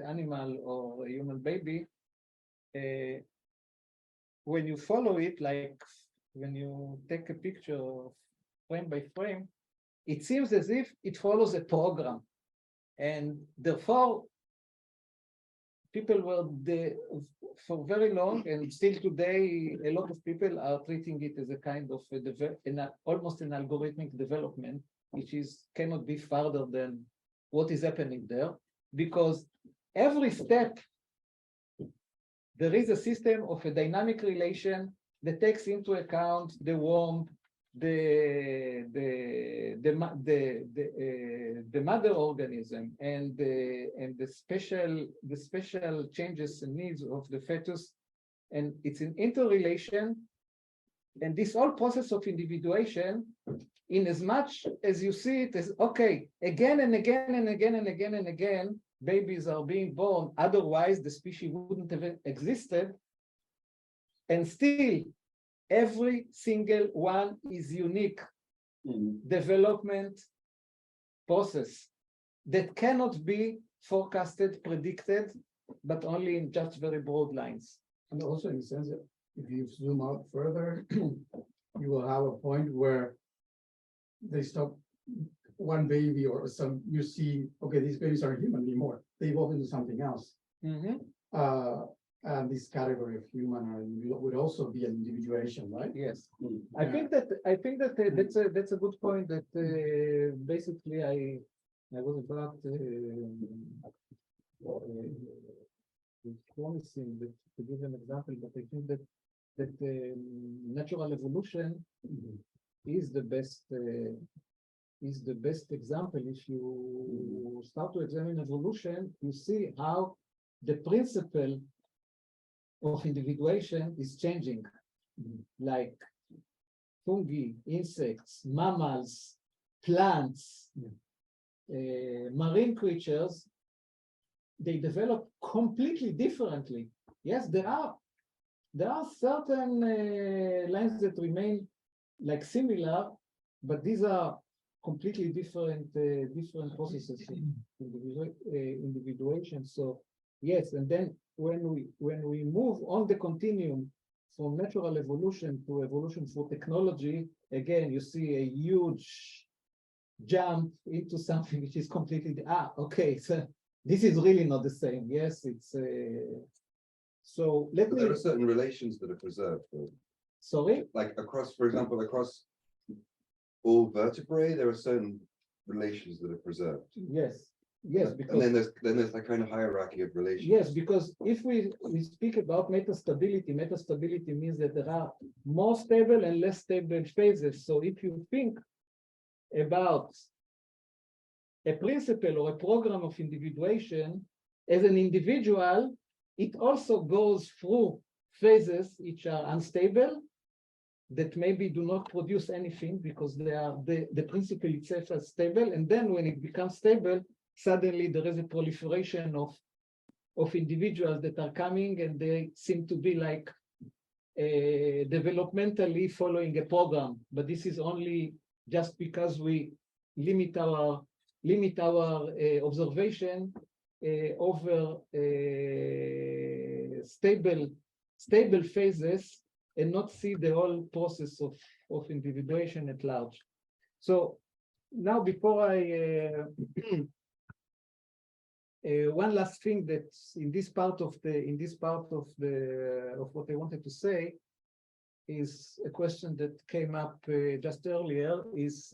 [SPEAKER 2] animal or a human baby. When you follow it, like when you take a picture frame by frame, it seems as if it follows a program, and therefore people were for very long, and still today, a lot of people are treating it as a kind of almost an algorithmic development, which cannot be further than what is happening there, because every step there is a system of a dynamic relation that takes into account the warmth, the mother organism, and the special changes and needs of the fetus, and it's an interrelation. And this whole process of individuation, in as much as you see it as okay, again and again and again and again and again, babies are being born, otherwise the species wouldn't have existed, and still every single one is unique development process that cannot be forecasted, predicted, but only in just very broad lines.
[SPEAKER 8] And also in the sense that if you zoom out further, you will have a point where they stop one baby or some, you see, okay, these babies aren't human anymore. They evolve into something else. And this category of human would also be an individuation, right?
[SPEAKER 2] Yes, I think that that's a good point. That basically I was about promising that to give an example, but I think that natural evolution is the best example. If you start to examine evolution, you see how the principle of individuation is changing, like fungi, insects, mammals, plants, marine creatures. They develop completely differently. Yes, there are certain lines that remain like similar, but these are completely different processes in individuation. So yes, and then when we move on the continuum from natural evolution to evolution for technology, again you see a huge jump into something which is completely okay. So this is really not the same. Yes, it's so let
[SPEAKER 4] But
[SPEAKER 2] me.
[SPEAKER 4] there are certain relations that are preserved. Though.
[SPEAKER 2] Sorry?
[SPEAKER 4] Like across, for example, across all vertebrae, there are certain relations that are preserved.
[SPEAKER 2] Yes, yes, because
[SPEAKER 4] and then there's that kind of hierarchy of relations.
[SPEAKER 2] yes, because if we speak about metastability means that there are more stable and less stable phases. So if you think about a principle or a program of individuation as an individual, it also goes through phases which are unstable, that maybe do not produce anything because they are the principle itself is stable, and then when it becomes stable, suddenly there is a proliferation of individuals that are coming, and they seem to be like developmentally following a program. But this is only just because we limit our observation over stable phases, and not see the whole process of individuation at large. So now, before I one last thing that in this part of what I wanted to say is a question that came up just earlier, is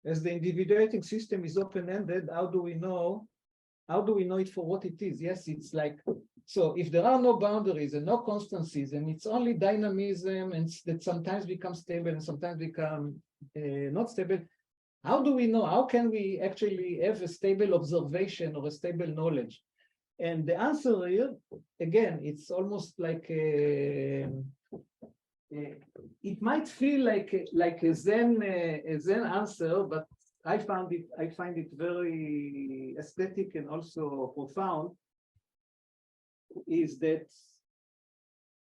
[SPEAKER 2] as the individuating system is open-ended, how do we know it for what it is? Yes, it's like, so if there are no boundaries and no constancies, and it's only dynamism, and that sometimes becomes stable and sometimes become not stable, how do we know? How can we actually have a stable observation or a stable knowledge? And the answer here, again, it's almost like it might feel like a Zen answer, but I find it very aesthetic and also profound. Is that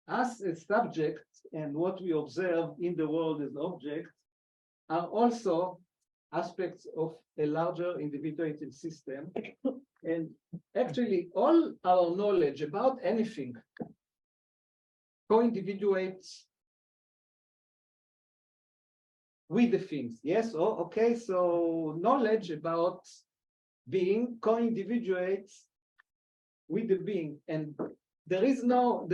[SPEAKER 2] us as subjects and what we observe in the world as objects are also aspects of a larger individuated system. And actually, all our knowledge about anything co-individuates with the things. Yes, oh, okay, so knowledge about being co-individuates with the being, and there is no,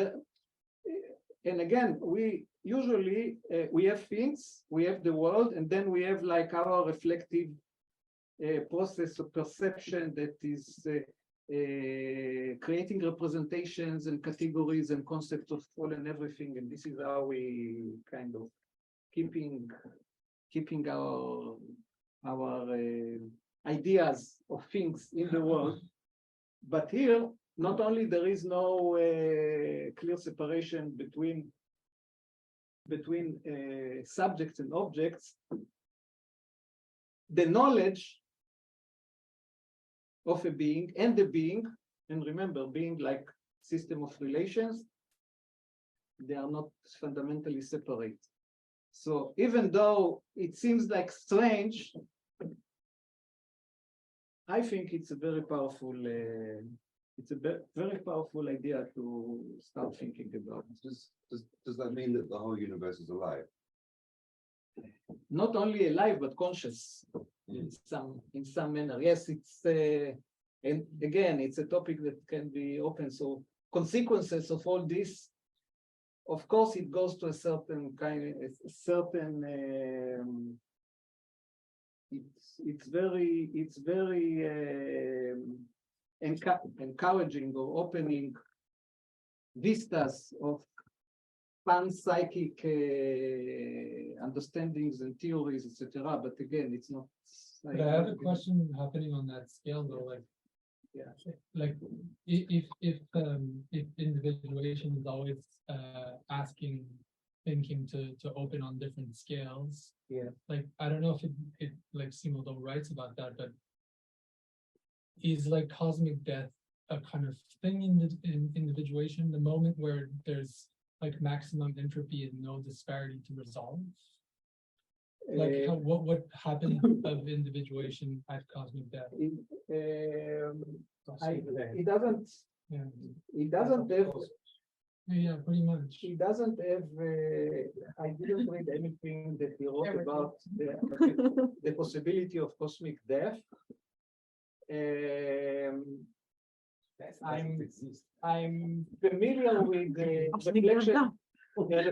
[SPEAKER 2] and again, we usually, we have things, we have the world, and then we have like our reflective process of perception that is creating representations and categories and concepts of all and everything, and this is how we kind of keeping our ideas of things in the world. But here, not only there is no clear separation between subjects and objects, the knowledge of a being and the being, and remember, being like system of relations, they are not fundamentally separate. So even though it seems like strange I think it's a very powerful, very powerful idea to start thinking about.
[SPEAKER 4] Does that mean that the whole universe is alive?
[SPEAKER 2] Not only alive but conscious in some manner. Yes, it's and again, it's a topic that can be open. So consequences of all this, of course, it goes to a certain kind, a certain. It's very encouraging or opening vistas of panpsychic understandings and theories, etc. But again, it's not.
[SPEAKER 5] But I have a question happening on that scale though, like,
[SPEAKER 2] Yeah.
[SPEAKER 5] like if individuation is always thinking to open on different scales.
[SPEAKER 2] Yeah.
[SPEAKER 5] Like I don't know if it like Simondon writes about that, but is like cosmic death a kind of thing in individuation, the moment where there's like maximum entropy and no disparity to resolve? Like what happened of individuation at cosmic death?
[SPEAKER 2] It doesn't.
[SPEAKER 5] Yeah,
[SPEAKER 2] It doesn't have.
[SPEAKER 5] yeah, pretty much.
[SPEAKER 2] He doesn't have. I didn't read anything that he wrote about the possibility of cosmic death. I'm familiar with the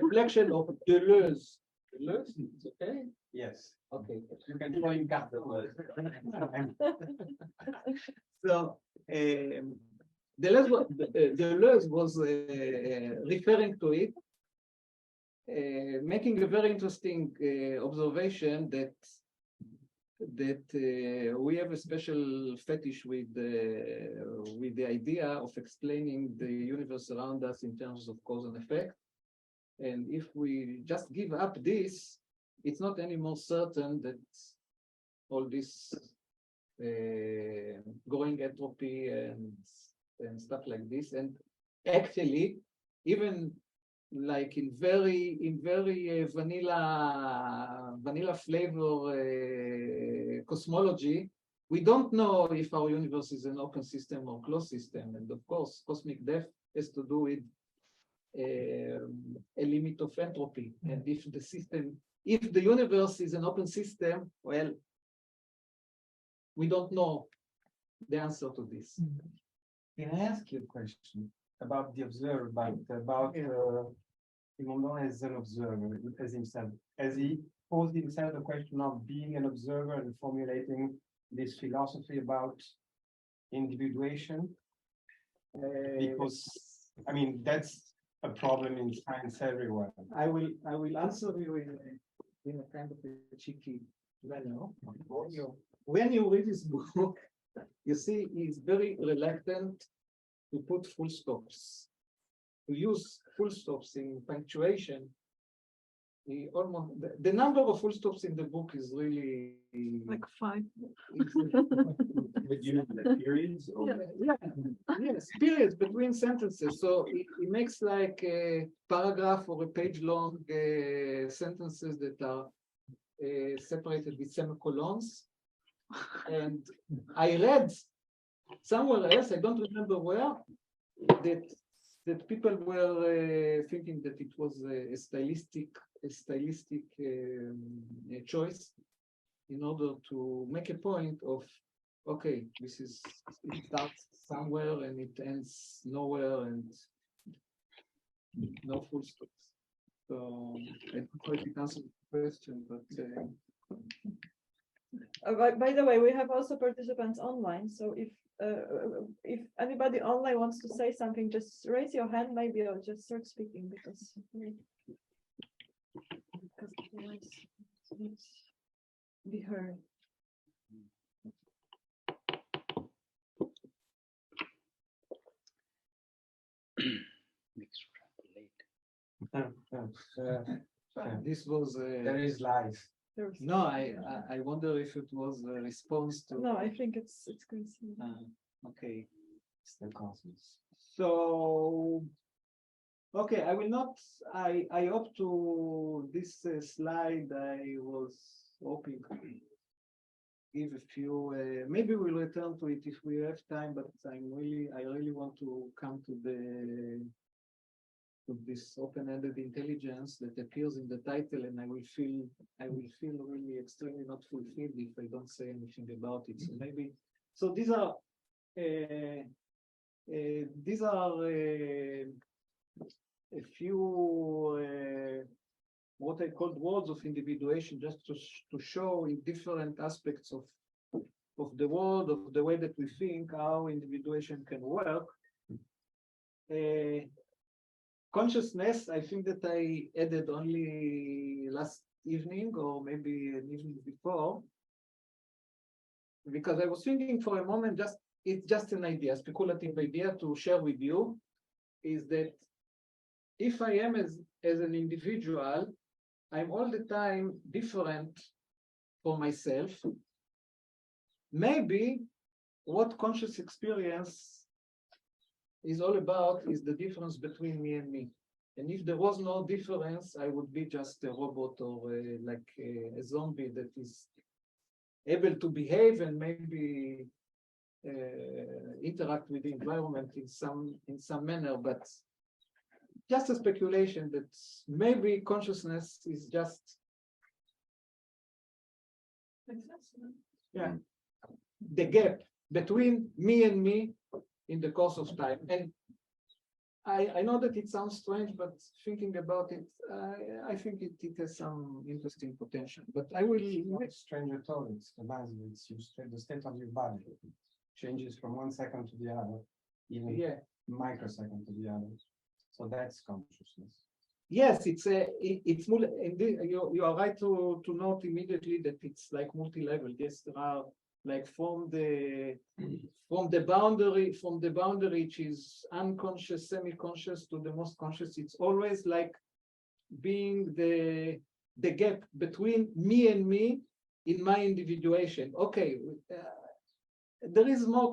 [SPEAKER 2] reflection of Deleuze. Deleuze, it's okay?
[SPEAKER 3] Yes.
[SPEAKER 2] Okay.
[SPEAKER 3] You can join Gilbert.
[SPEAKER 2] So Deleuze was referring to it, making a very interesting observation that we have a special fetish with the idea of explaining the universe around us in terms of cause and effect. And if we just give up this, it's not any more certain that all this growing entropy and stuff like this. And actually, even like in very vanilla flavor cosmology, we don't know if our universe is an open system or closed system. And of course, cosmic death has to do with a limit of entropy. And if the universe is an open system, well, we don't know the answer to this.
[SPEAKER 3] Can I ask you a question about the observer, about Simondon as an observer, as himself, as he posed himself the question of being an observer and formulating this philosophy about individuation? Because I mean that's a problem in science everywhere.
[SPEAKER 2] I will answer you in a kind of a cheeky manner. When you read his book, you see he's very reluctant to put full stops, to use full stops in punctuation. He almost the number of full stops in the book is really
[SPEAKER 1] Like 5.
[SPEAKER 4] But you know the periods or
[SPEAKER 2] yes, periods between sentences. So he makes like a paragraph or a page long sentences that are separated with semicolons. And I read somewhere else, I don't remember where, that people were thinking that it was a stylistic choice in order to make a point of, okay, it starts somewhere and it ends nowhere and no full stops. So I don't know if it answers the question, but
[SPEAKER 1] By the way, we have also participants online. So if anybody online wants to say something, just raise your hand. Maybe I'll just start speaking because otherwise it needs to be heard.
[SPEAKER 2] this was
[SPEAKER 3] There is life.
[SPEAKER 2] no. I wonder if it was a response to.
[SPEAKER 1] No, I think it's good.
[SPEAKER 2] Okay.
[SPEAKER 3] It's the cosmos.
[SPEAKER 2] So, okay, I will not, I hope to this slide I was hoping give a few, maybe we'll return to it if we have time, but I really want to come to this open-ended intelligence that appears in the title, and I will feel really extremely not fulfilled if I don't say anything about it. So maybe, so these are a few what I called words of individuation, just to show in different aspects of the world, of the way that we think, how individuation can work. Consciousness, I think that I added only last evening or maybe an evening before, because I was thinking for a moment, it's just an idea, speculative idea to share with you, is that if I am as an individual, I'm all the time different for myself. Maybe what conscious experience is all about is the difference between me and me. And if there was no difference, I would be just a robot or like a zombie that is able to behave and maybe interact with the environment in some manner, but just a speculation that maybe consciousness is just the gap between me and me in the course of time. And I know that it sounds strange, but thinking about it, I think it has some interesting potential. But I will.
[SPEAKER 3] Not strange at all. It's amazing. It's the state of your body changes from 1 second to the other, even microsecond to the other. So that's consciousness.
[SPEAKER 2] Yes, it's you are right to note immediately that it's like multi-level. Yes, there are like from the boundary which is unconscious, semi-conscious to the most conscious. It's always like being the gap between me and me in my individuation. Okay, there is more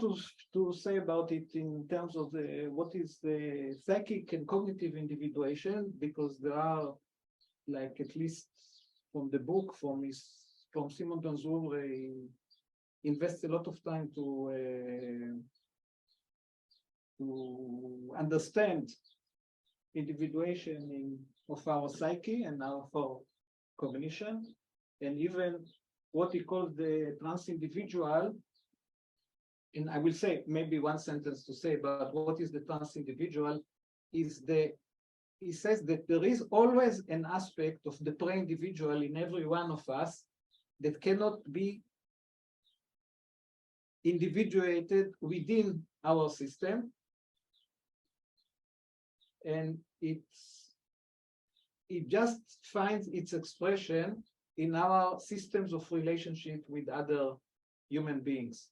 [SPEAKER 2] to say about it in terms of what is the psychic and cognitive individuation, because there are, like, at least from the book from Simondon's oeuvre, invests a lot of time to understand individuation of our psyche and of our cognition, and even what he calls the transindividual. And I will say maybe one sentence to say about what is the transindividual. He says that there is always an aspect of the pre-individual in every one of us that cannot be individuated within our system, and it just finds its expression in our systems of relationship with other human beings.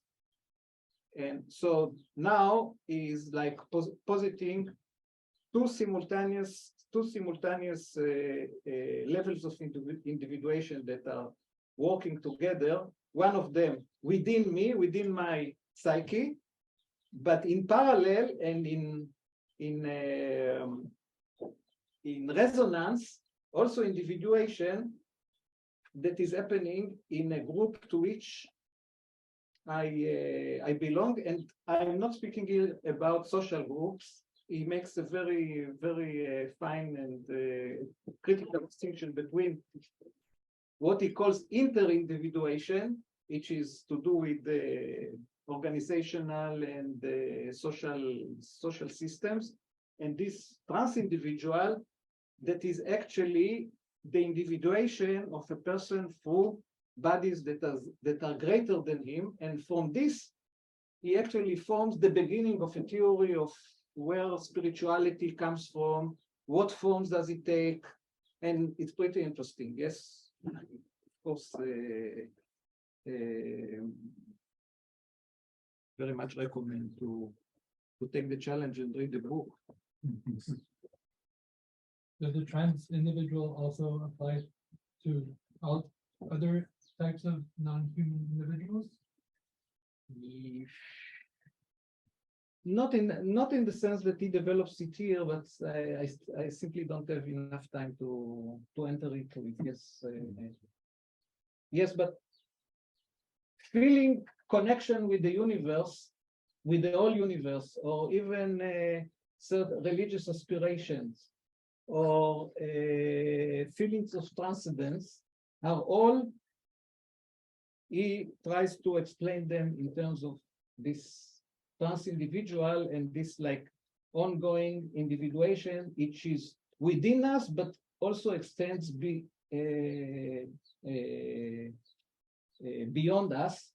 [SPEAKER 2] And so now is like positing two simultaneous levels of individuation that are working together. One of them within me, within my psyche, but in parallel and in resonance, also individuation that is happening in a group to which I belong. And I'm not speaking here about social groups. He makes a very, very fine and critical distinction between what he calls inter-individuation, which is to do with the organizational and the social systems, and this trans-individual that is actually the individuation of a person through bodies that are greater than him. And from this, he actually forms the beginning of a theory of where spirituality comes from, what forms does it take, and it's pretty interesting. Yes, of course, very much recommend to take the challenge and read the book.
[SPEAKER 5] Does the trans individual also apply to all other types of non-human individuals?
[SPEAKER 2] Not in the sense that he develops it here, but I simply don't have enough time to enter into it. Yes, yes, but feeling connection with the universe, with the whole universe, or even certain religious aspirations, or feelings of transcendence, are all, he tries to explain them in terms of this transindividual and this like ongoing individuation, which is within us, but also extends beyond us.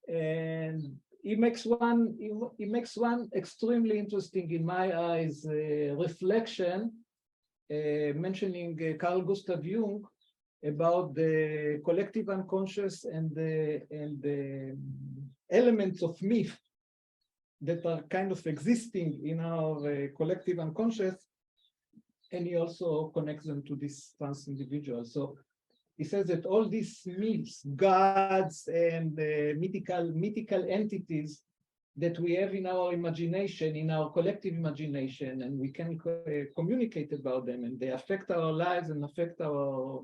[SPEAKER 2] And he makes one extremely interesting, in my eyes, reflection, mentioning Carl Gustav Jung about the collective unconscious and the elements of myth that are kind of existing in our collective unconscious, and he also connects them to this transindividual. So he says that all these myths, gods, and mythical entities that we have in our imagination, in our collective imagination, and we can communicate about them, and they affect our lives and affect our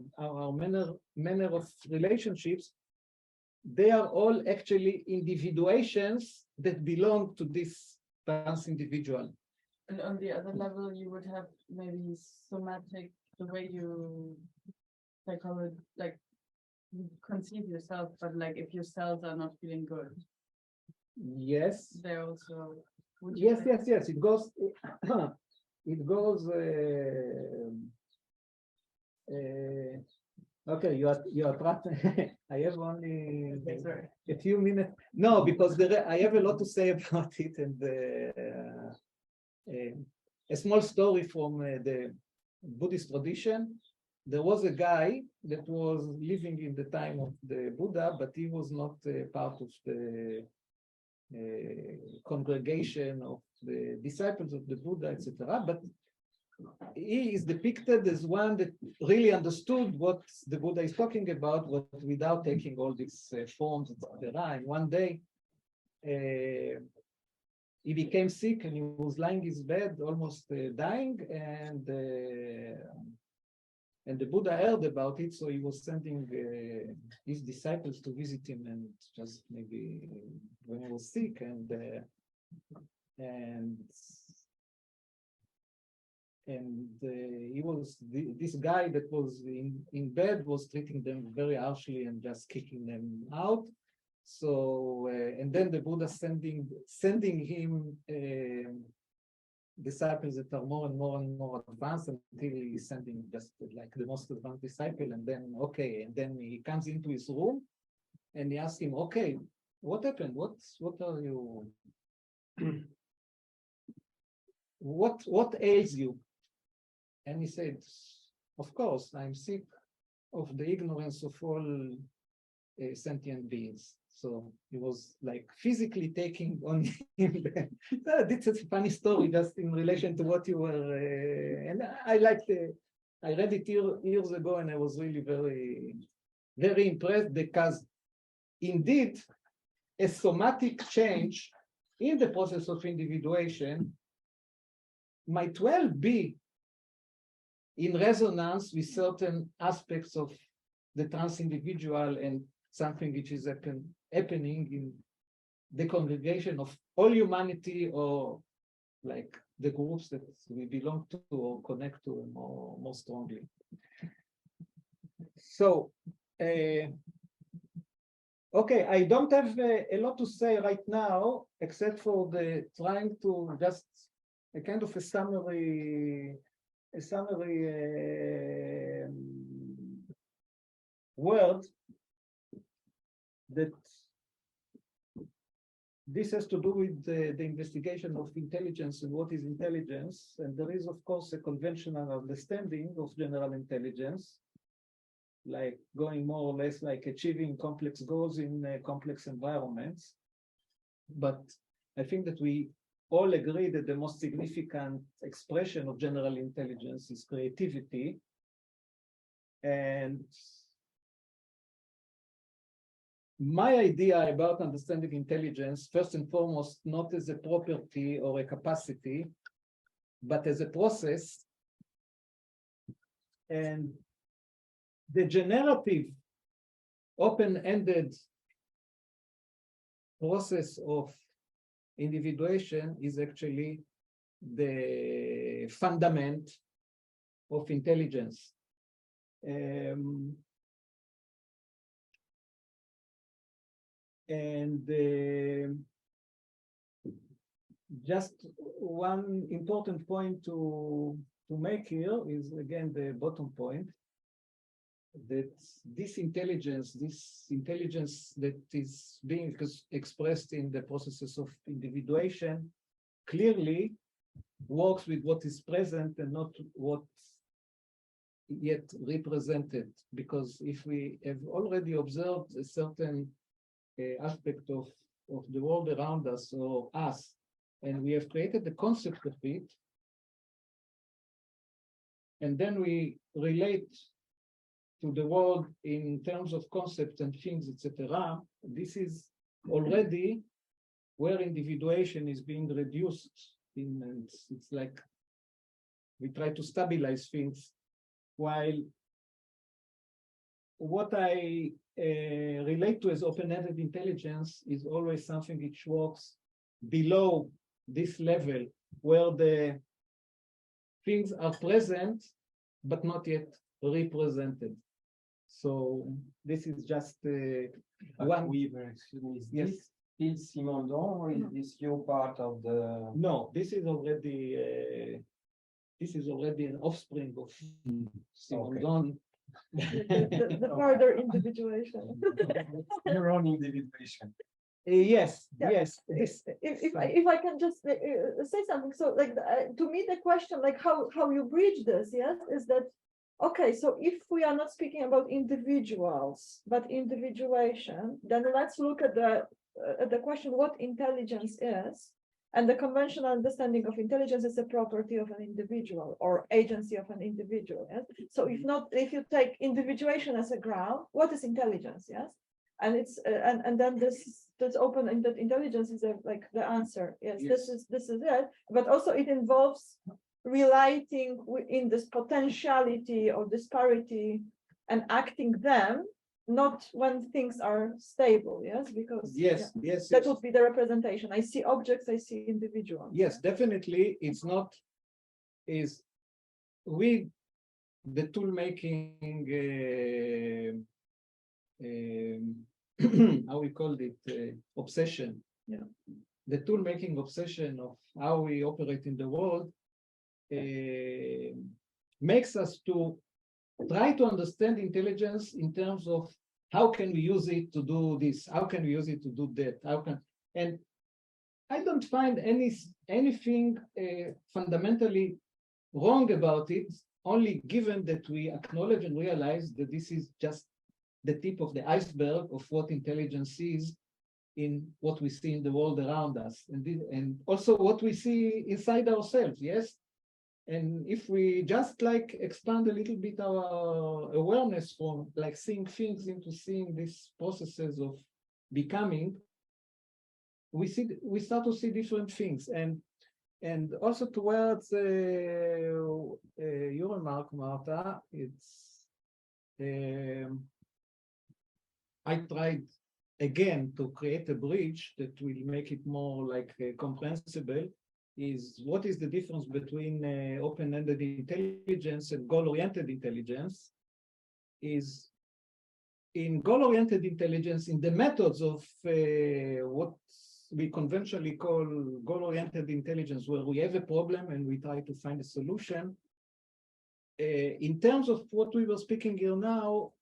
[SPEAKER 2] manner of relationships, they are all actually individuations that belong to this transindividual.
[SPEAKER 7] And on the other level, you would have maybe somatic, the way you like you conceive yourself, but like if your cells are not feeling good.
[SPEAKER 2] Yes.
[SPEAKER 7] They're also.
[SPEAKER 2] Yes. It goes. It goes. Okay, you are trapped. I have only a few minutes. No, because I have a lot to say about it, and a small story from the Buddhist tradition. There was a guy that was living in the time of the Buddha, but he was not part of the congregation of the disciples of the Buddha, etc. But he is depicted as one that really understood what the Buddha is talking about, but without taking all these forms, etc. And one day, he became sick and he was lying in his bed, almost dying, and the Buddha heard about it, so he was sending his disciples to visit him, and just maybe when he was sick, and he was this guy that was in bed was treating them very harshly and just kicking them out. So and then the Buddha sending him disciples that are more and more advanced, until he's sending just like the most advanced disciple, and then and then he comes into his room and he asks him, okay, what happened? What are you? What ails you? And he said, of course, I'm sick of the ignorance of all sentient beings. So he was like physically taking on him. This is a funny story, just in relation to what you were. And I liked it. I read it years ago, and I was really very, very impressed, because indeed, a somatic change in the process of individuation might well be in resonance with certain aspects of the transindividual and something which is happening in the congregation of all humanity, or like the groups that we belong to or connect to more strongly. So, okay, I don't have a lot to say right now, except for trying to just a kind of a summary word that this has to do with the investigation of intelligence and what is intelligence. And there is, of course, a conventional understanding of general intelligence, like going more or less like achieving complex goals in complex environments. But I think that we all agree that the most significant expression of general intelligence is creativity. And my idea about understanding intelligence, first and foremost, not as a property or a capacity, but as a process. And the generative, open-ended process of individuation is actually the fundament of intelligence. Just one important point to make here is, again, the bottom point, that this intelligence that is being expressed in the processes of individuation clearly works with what is present and not what yet represented. Because if we have already observed a certain aspect of the world around us or us, and we have created the concept of it, and then we relate to the world in terms of concepts and things, etc., this is already where individuation is being reduced in, and it's like we try to stabilize things, while what I relate to as open-ended intelligence is always something which works below this level, where the things are present but not yet represented. So this is just one.
[SPEAKER 3] Weaver, excuse me, is
[SPEAKER 2] Yes.
[SPEAKER 3] this Gilbert Simondon, or is this your part of the?
[SPEAKER 2] No, this is already an offspring of Simondon.
[SPEAKER 1] The further individuation.
[SPEAKER 3] Your own individuation.
[SPEAKER 2] Yes,
[SPEAKER 1] Yeah.
[SPEAKER 2] yes.
[SPEAKER 1] If I can just say something, so like to me the question, like how you bridge this, yes, is that okay? So if we are not speaking about individuals but individuation, then let's look at the question what intelligence is, and the conventional understanding of intelligence is a property of an individual or agency of an individual. Yes. So if you take individuation as a ground, what is intelligence? Yes. And it's and then this open-ended intelligence is like the answer. Yes,
[SPEAKER 2] Yes.
[SPEAKER 1] this is it. But also it involves relating in this potentiality or disparity and acting them, not when things are stable. Yes, because
[SPEAKER 2] Yes,
[SPEAKER 1] yeah,
[SPEAKER 2] yes.
[SPEAKER 1] that
[SPEAKER 2] Yes.
[SPEAKER 1] would be the representation. I see objects, I see individuals.
[SPEAKER 2] Yes, definitely. It's not is with the tool making how we called it obsession.
[SPEAKER 1] Yeah.
[SPEAKER 2] The tool making obsession of how we operate in the world makes us to try to understand intelligence in terms of how can we use it to do this, how can we use it to do that, and I don't find anything fundamentally wrong about it, only given that we acknowledge and realize that this is just the tip of the iceberg of what intelligence is in what we see in the world around us, and also what we see inside ourselves. Yes. And if we just like expand a little bit our awareness from like seeing things into seeing these processes of becoming, we start to see different things. And also towards your remark, Marta, it's I tried again to create a bridge that will make it more like comprehensible. Is what is the difference between open-ended intelligence and goal-oriented intelligence? Is in goal-oriented intelligence, in the methods of what we conventionally call goal-oriented intelligence, where we have a problem and we try to find a solution. In terms of what we were speaking here now,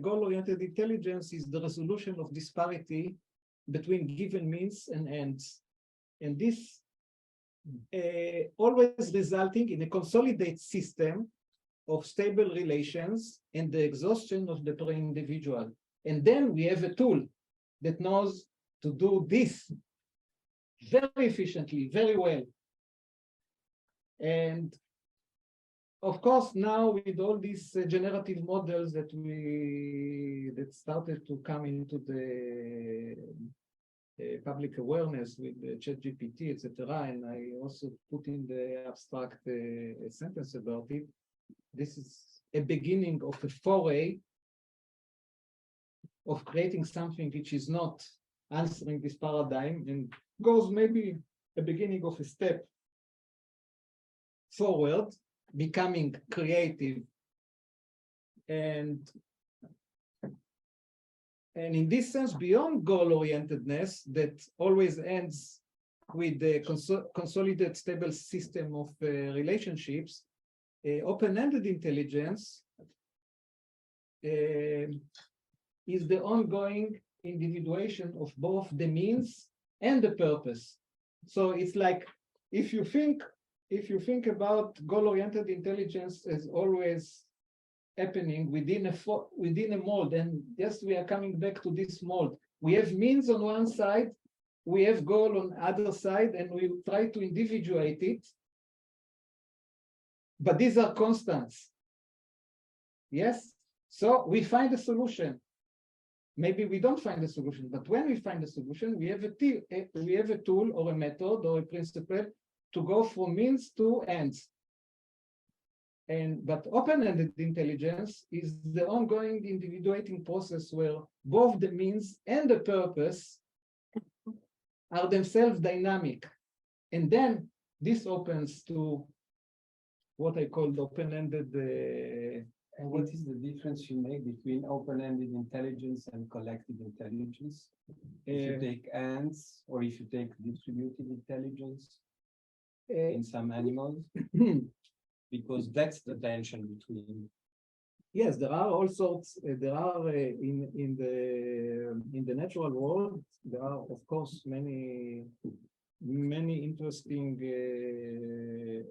[SPEAKER 2] goal-oriented intelligence is the resolution of disparity between given means and ends. And this always resulting in a consolidated system of stable relations and the exhaustion of the pre-individual. And then we have a tool that knows to do this very efficiently, very well. And of course, now with all these generative models that started to come into the public awareness with the ChatGPT, etc., and I also put in the abstract a sentence about it. This is a beginning of a foray of creating something which is not answering this paradigm and goes maybe the beginning of a step forward, becoming creative and in this sense, beyond goal-orientedness that always ends with the consolidated stable system of relationships, open-ended intelligence is the ongoing individuation of both the means and the purpose. So it's like if you think about goal-oriented intelligence as always happening within a mold, and yes, we are coming back to this mold. We have means on one side, we have goal on the other side, and we try to individuate it. But these are constants. Yes? So we find a solution. Maybe we don't find a solution, but when we find a solution, we have a tool or a method or a principle to go from means to ends. But open-ended intelligence is the ongoing individuating process where both the means and the purpose are themselves dynamic. And then this opens to what I call the open-ended.
[SPEAKER 3] And what is the difference you make between open-ended intelligence and collective intelligence? If you take ants or if you take distributed intelligence in some animals? Because that's the tension between.
[SPEAKER 2] Yes, there are all sorts. There are in the natural world. There are, of course, many interesting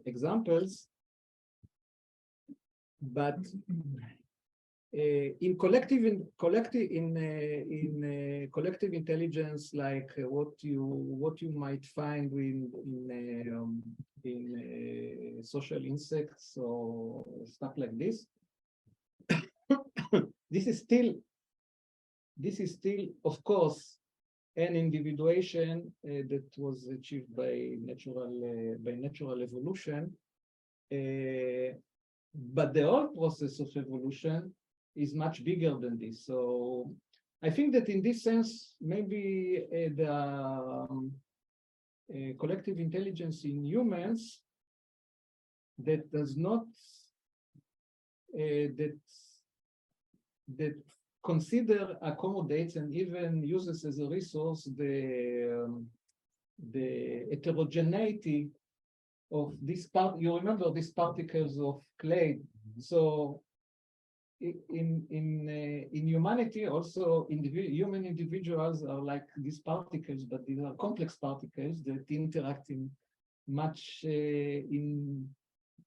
[SPEAKER 2] examples. But in collective intelligence, like what you might find in social insects or stuff like this, this is still, of course, an individuation that was achieved by natural evolution. But the whole process of evolution is much bigger than this. So I think that in this sense, maybe the collective intelligence in humans that does not, that consider, accommodates, and even uses as a resource the heterogeneity of this part. You remember these particles of clay. So in humanity also, human individuals are like these particles, but these are complex particles that interact in much in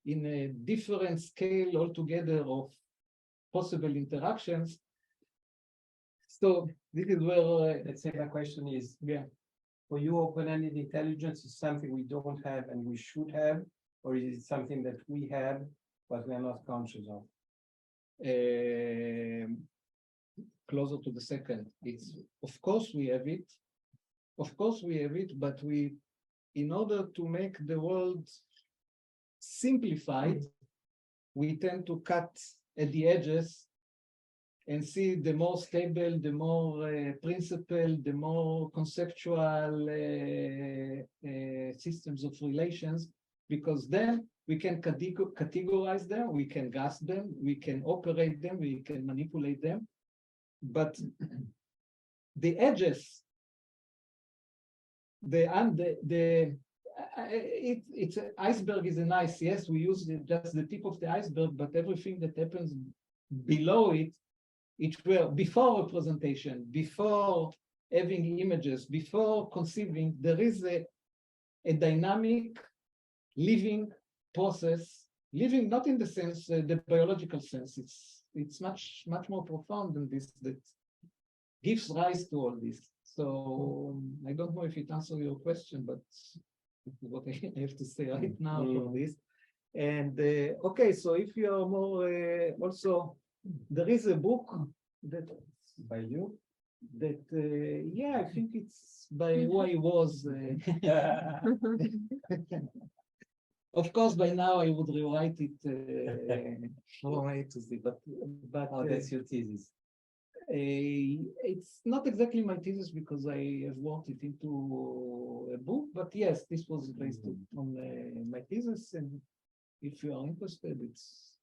[SPEAKER 2] a different scale altogether of possible interactions. So this is where
[SPEAKER 3] Let's say my question is,
[SPEAKER 2] yeah.
[SPEAKER 3] For you, open-ended intelligence is something we don't have and we should have, or is it something that we have but we are not conscious of?
[SPEAKER 2] Closer to the second. It's of course we have it. Of course we have it, but we, in order to make the world simplified, we tend to cut at the edges and see the more stable, the more principled, the more conceptual systems of relations, because then we can categorize them, we can grasp them, we can operate them, we can manipulate them. But the edges, it's iceberg is a nice, yes, we use just the tip of the iceberg, but everything that happens below it, before representation, before having images, before conceiving, there is a dynamic living process, living not in the sense, the biological sense, it's much more profound than this, that gives rise to all this. So I don't know if it answers your question, but this is what I have to say right now for this. And okay, so if you are more also, there is a book that by you that yeah, I think it's by who I was. Of course, by now I would rewrite it from A to Z, but
[SPEAKER 3] oh, that's your thesis.
[SPEAKER 2] It's not exactly my thesis because I have worked it into a book, but yes, this was based on my thesis. And if you are interested, it's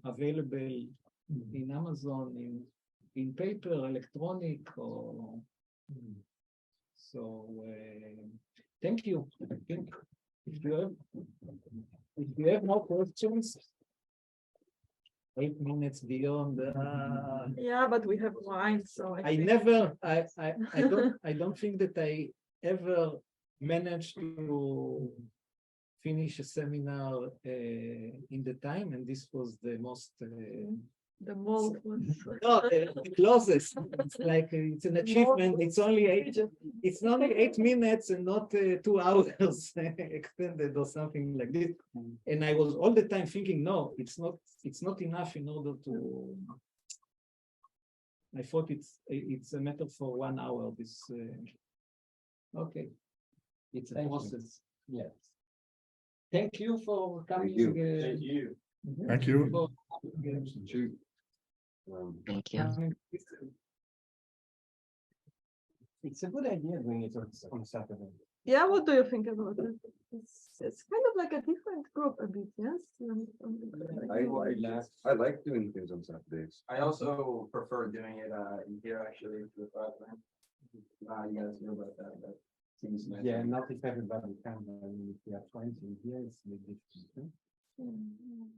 [SPEAKER 2] available in Amazon, in paper, electronic, or so. Thank you. I think if you have more questions. 8 minutes beyond.
[SPEAKER 1] Yeah, but we have wine, so
[SPEAKER 2] I don't think that I ever managed to finish a seminar in the time, and this was the most.
[SPEAKER 1] the mold was.
[SPEAKER 2] No, the closest. It's like it's an achievement. It's only 8 minutes and not 2 hours extended or something like this. And I was all the time thinking, no, it's not enough in order to. I thought it's a matter for 1 hour. This okay, it's a process. Yes. Thank you for coming.
[SPEAKER 4] you.
[SPEAKER 6] Thank you.
[SPEAKER 9] Thank you.
[SPEAKER 4] Shoot.
[SPEAKER 10] Thank you.
[SPEAKER 3] It's a good idea doing it on Saturday.
[SPEAKER 1] Yeah, what do you think about it? It's kind of like a different group a bit, yes?
[SPEAKER 4] I like doing things on Saturdays.
[SPEAKER 6] I also prefer doing it here actually with you guys know about that, but seems nice.
[SPEAKER 3] Yeah, not if everybody can, if we have 20 here, it's a bit difficult.
[SPEAKER 1] Mhm.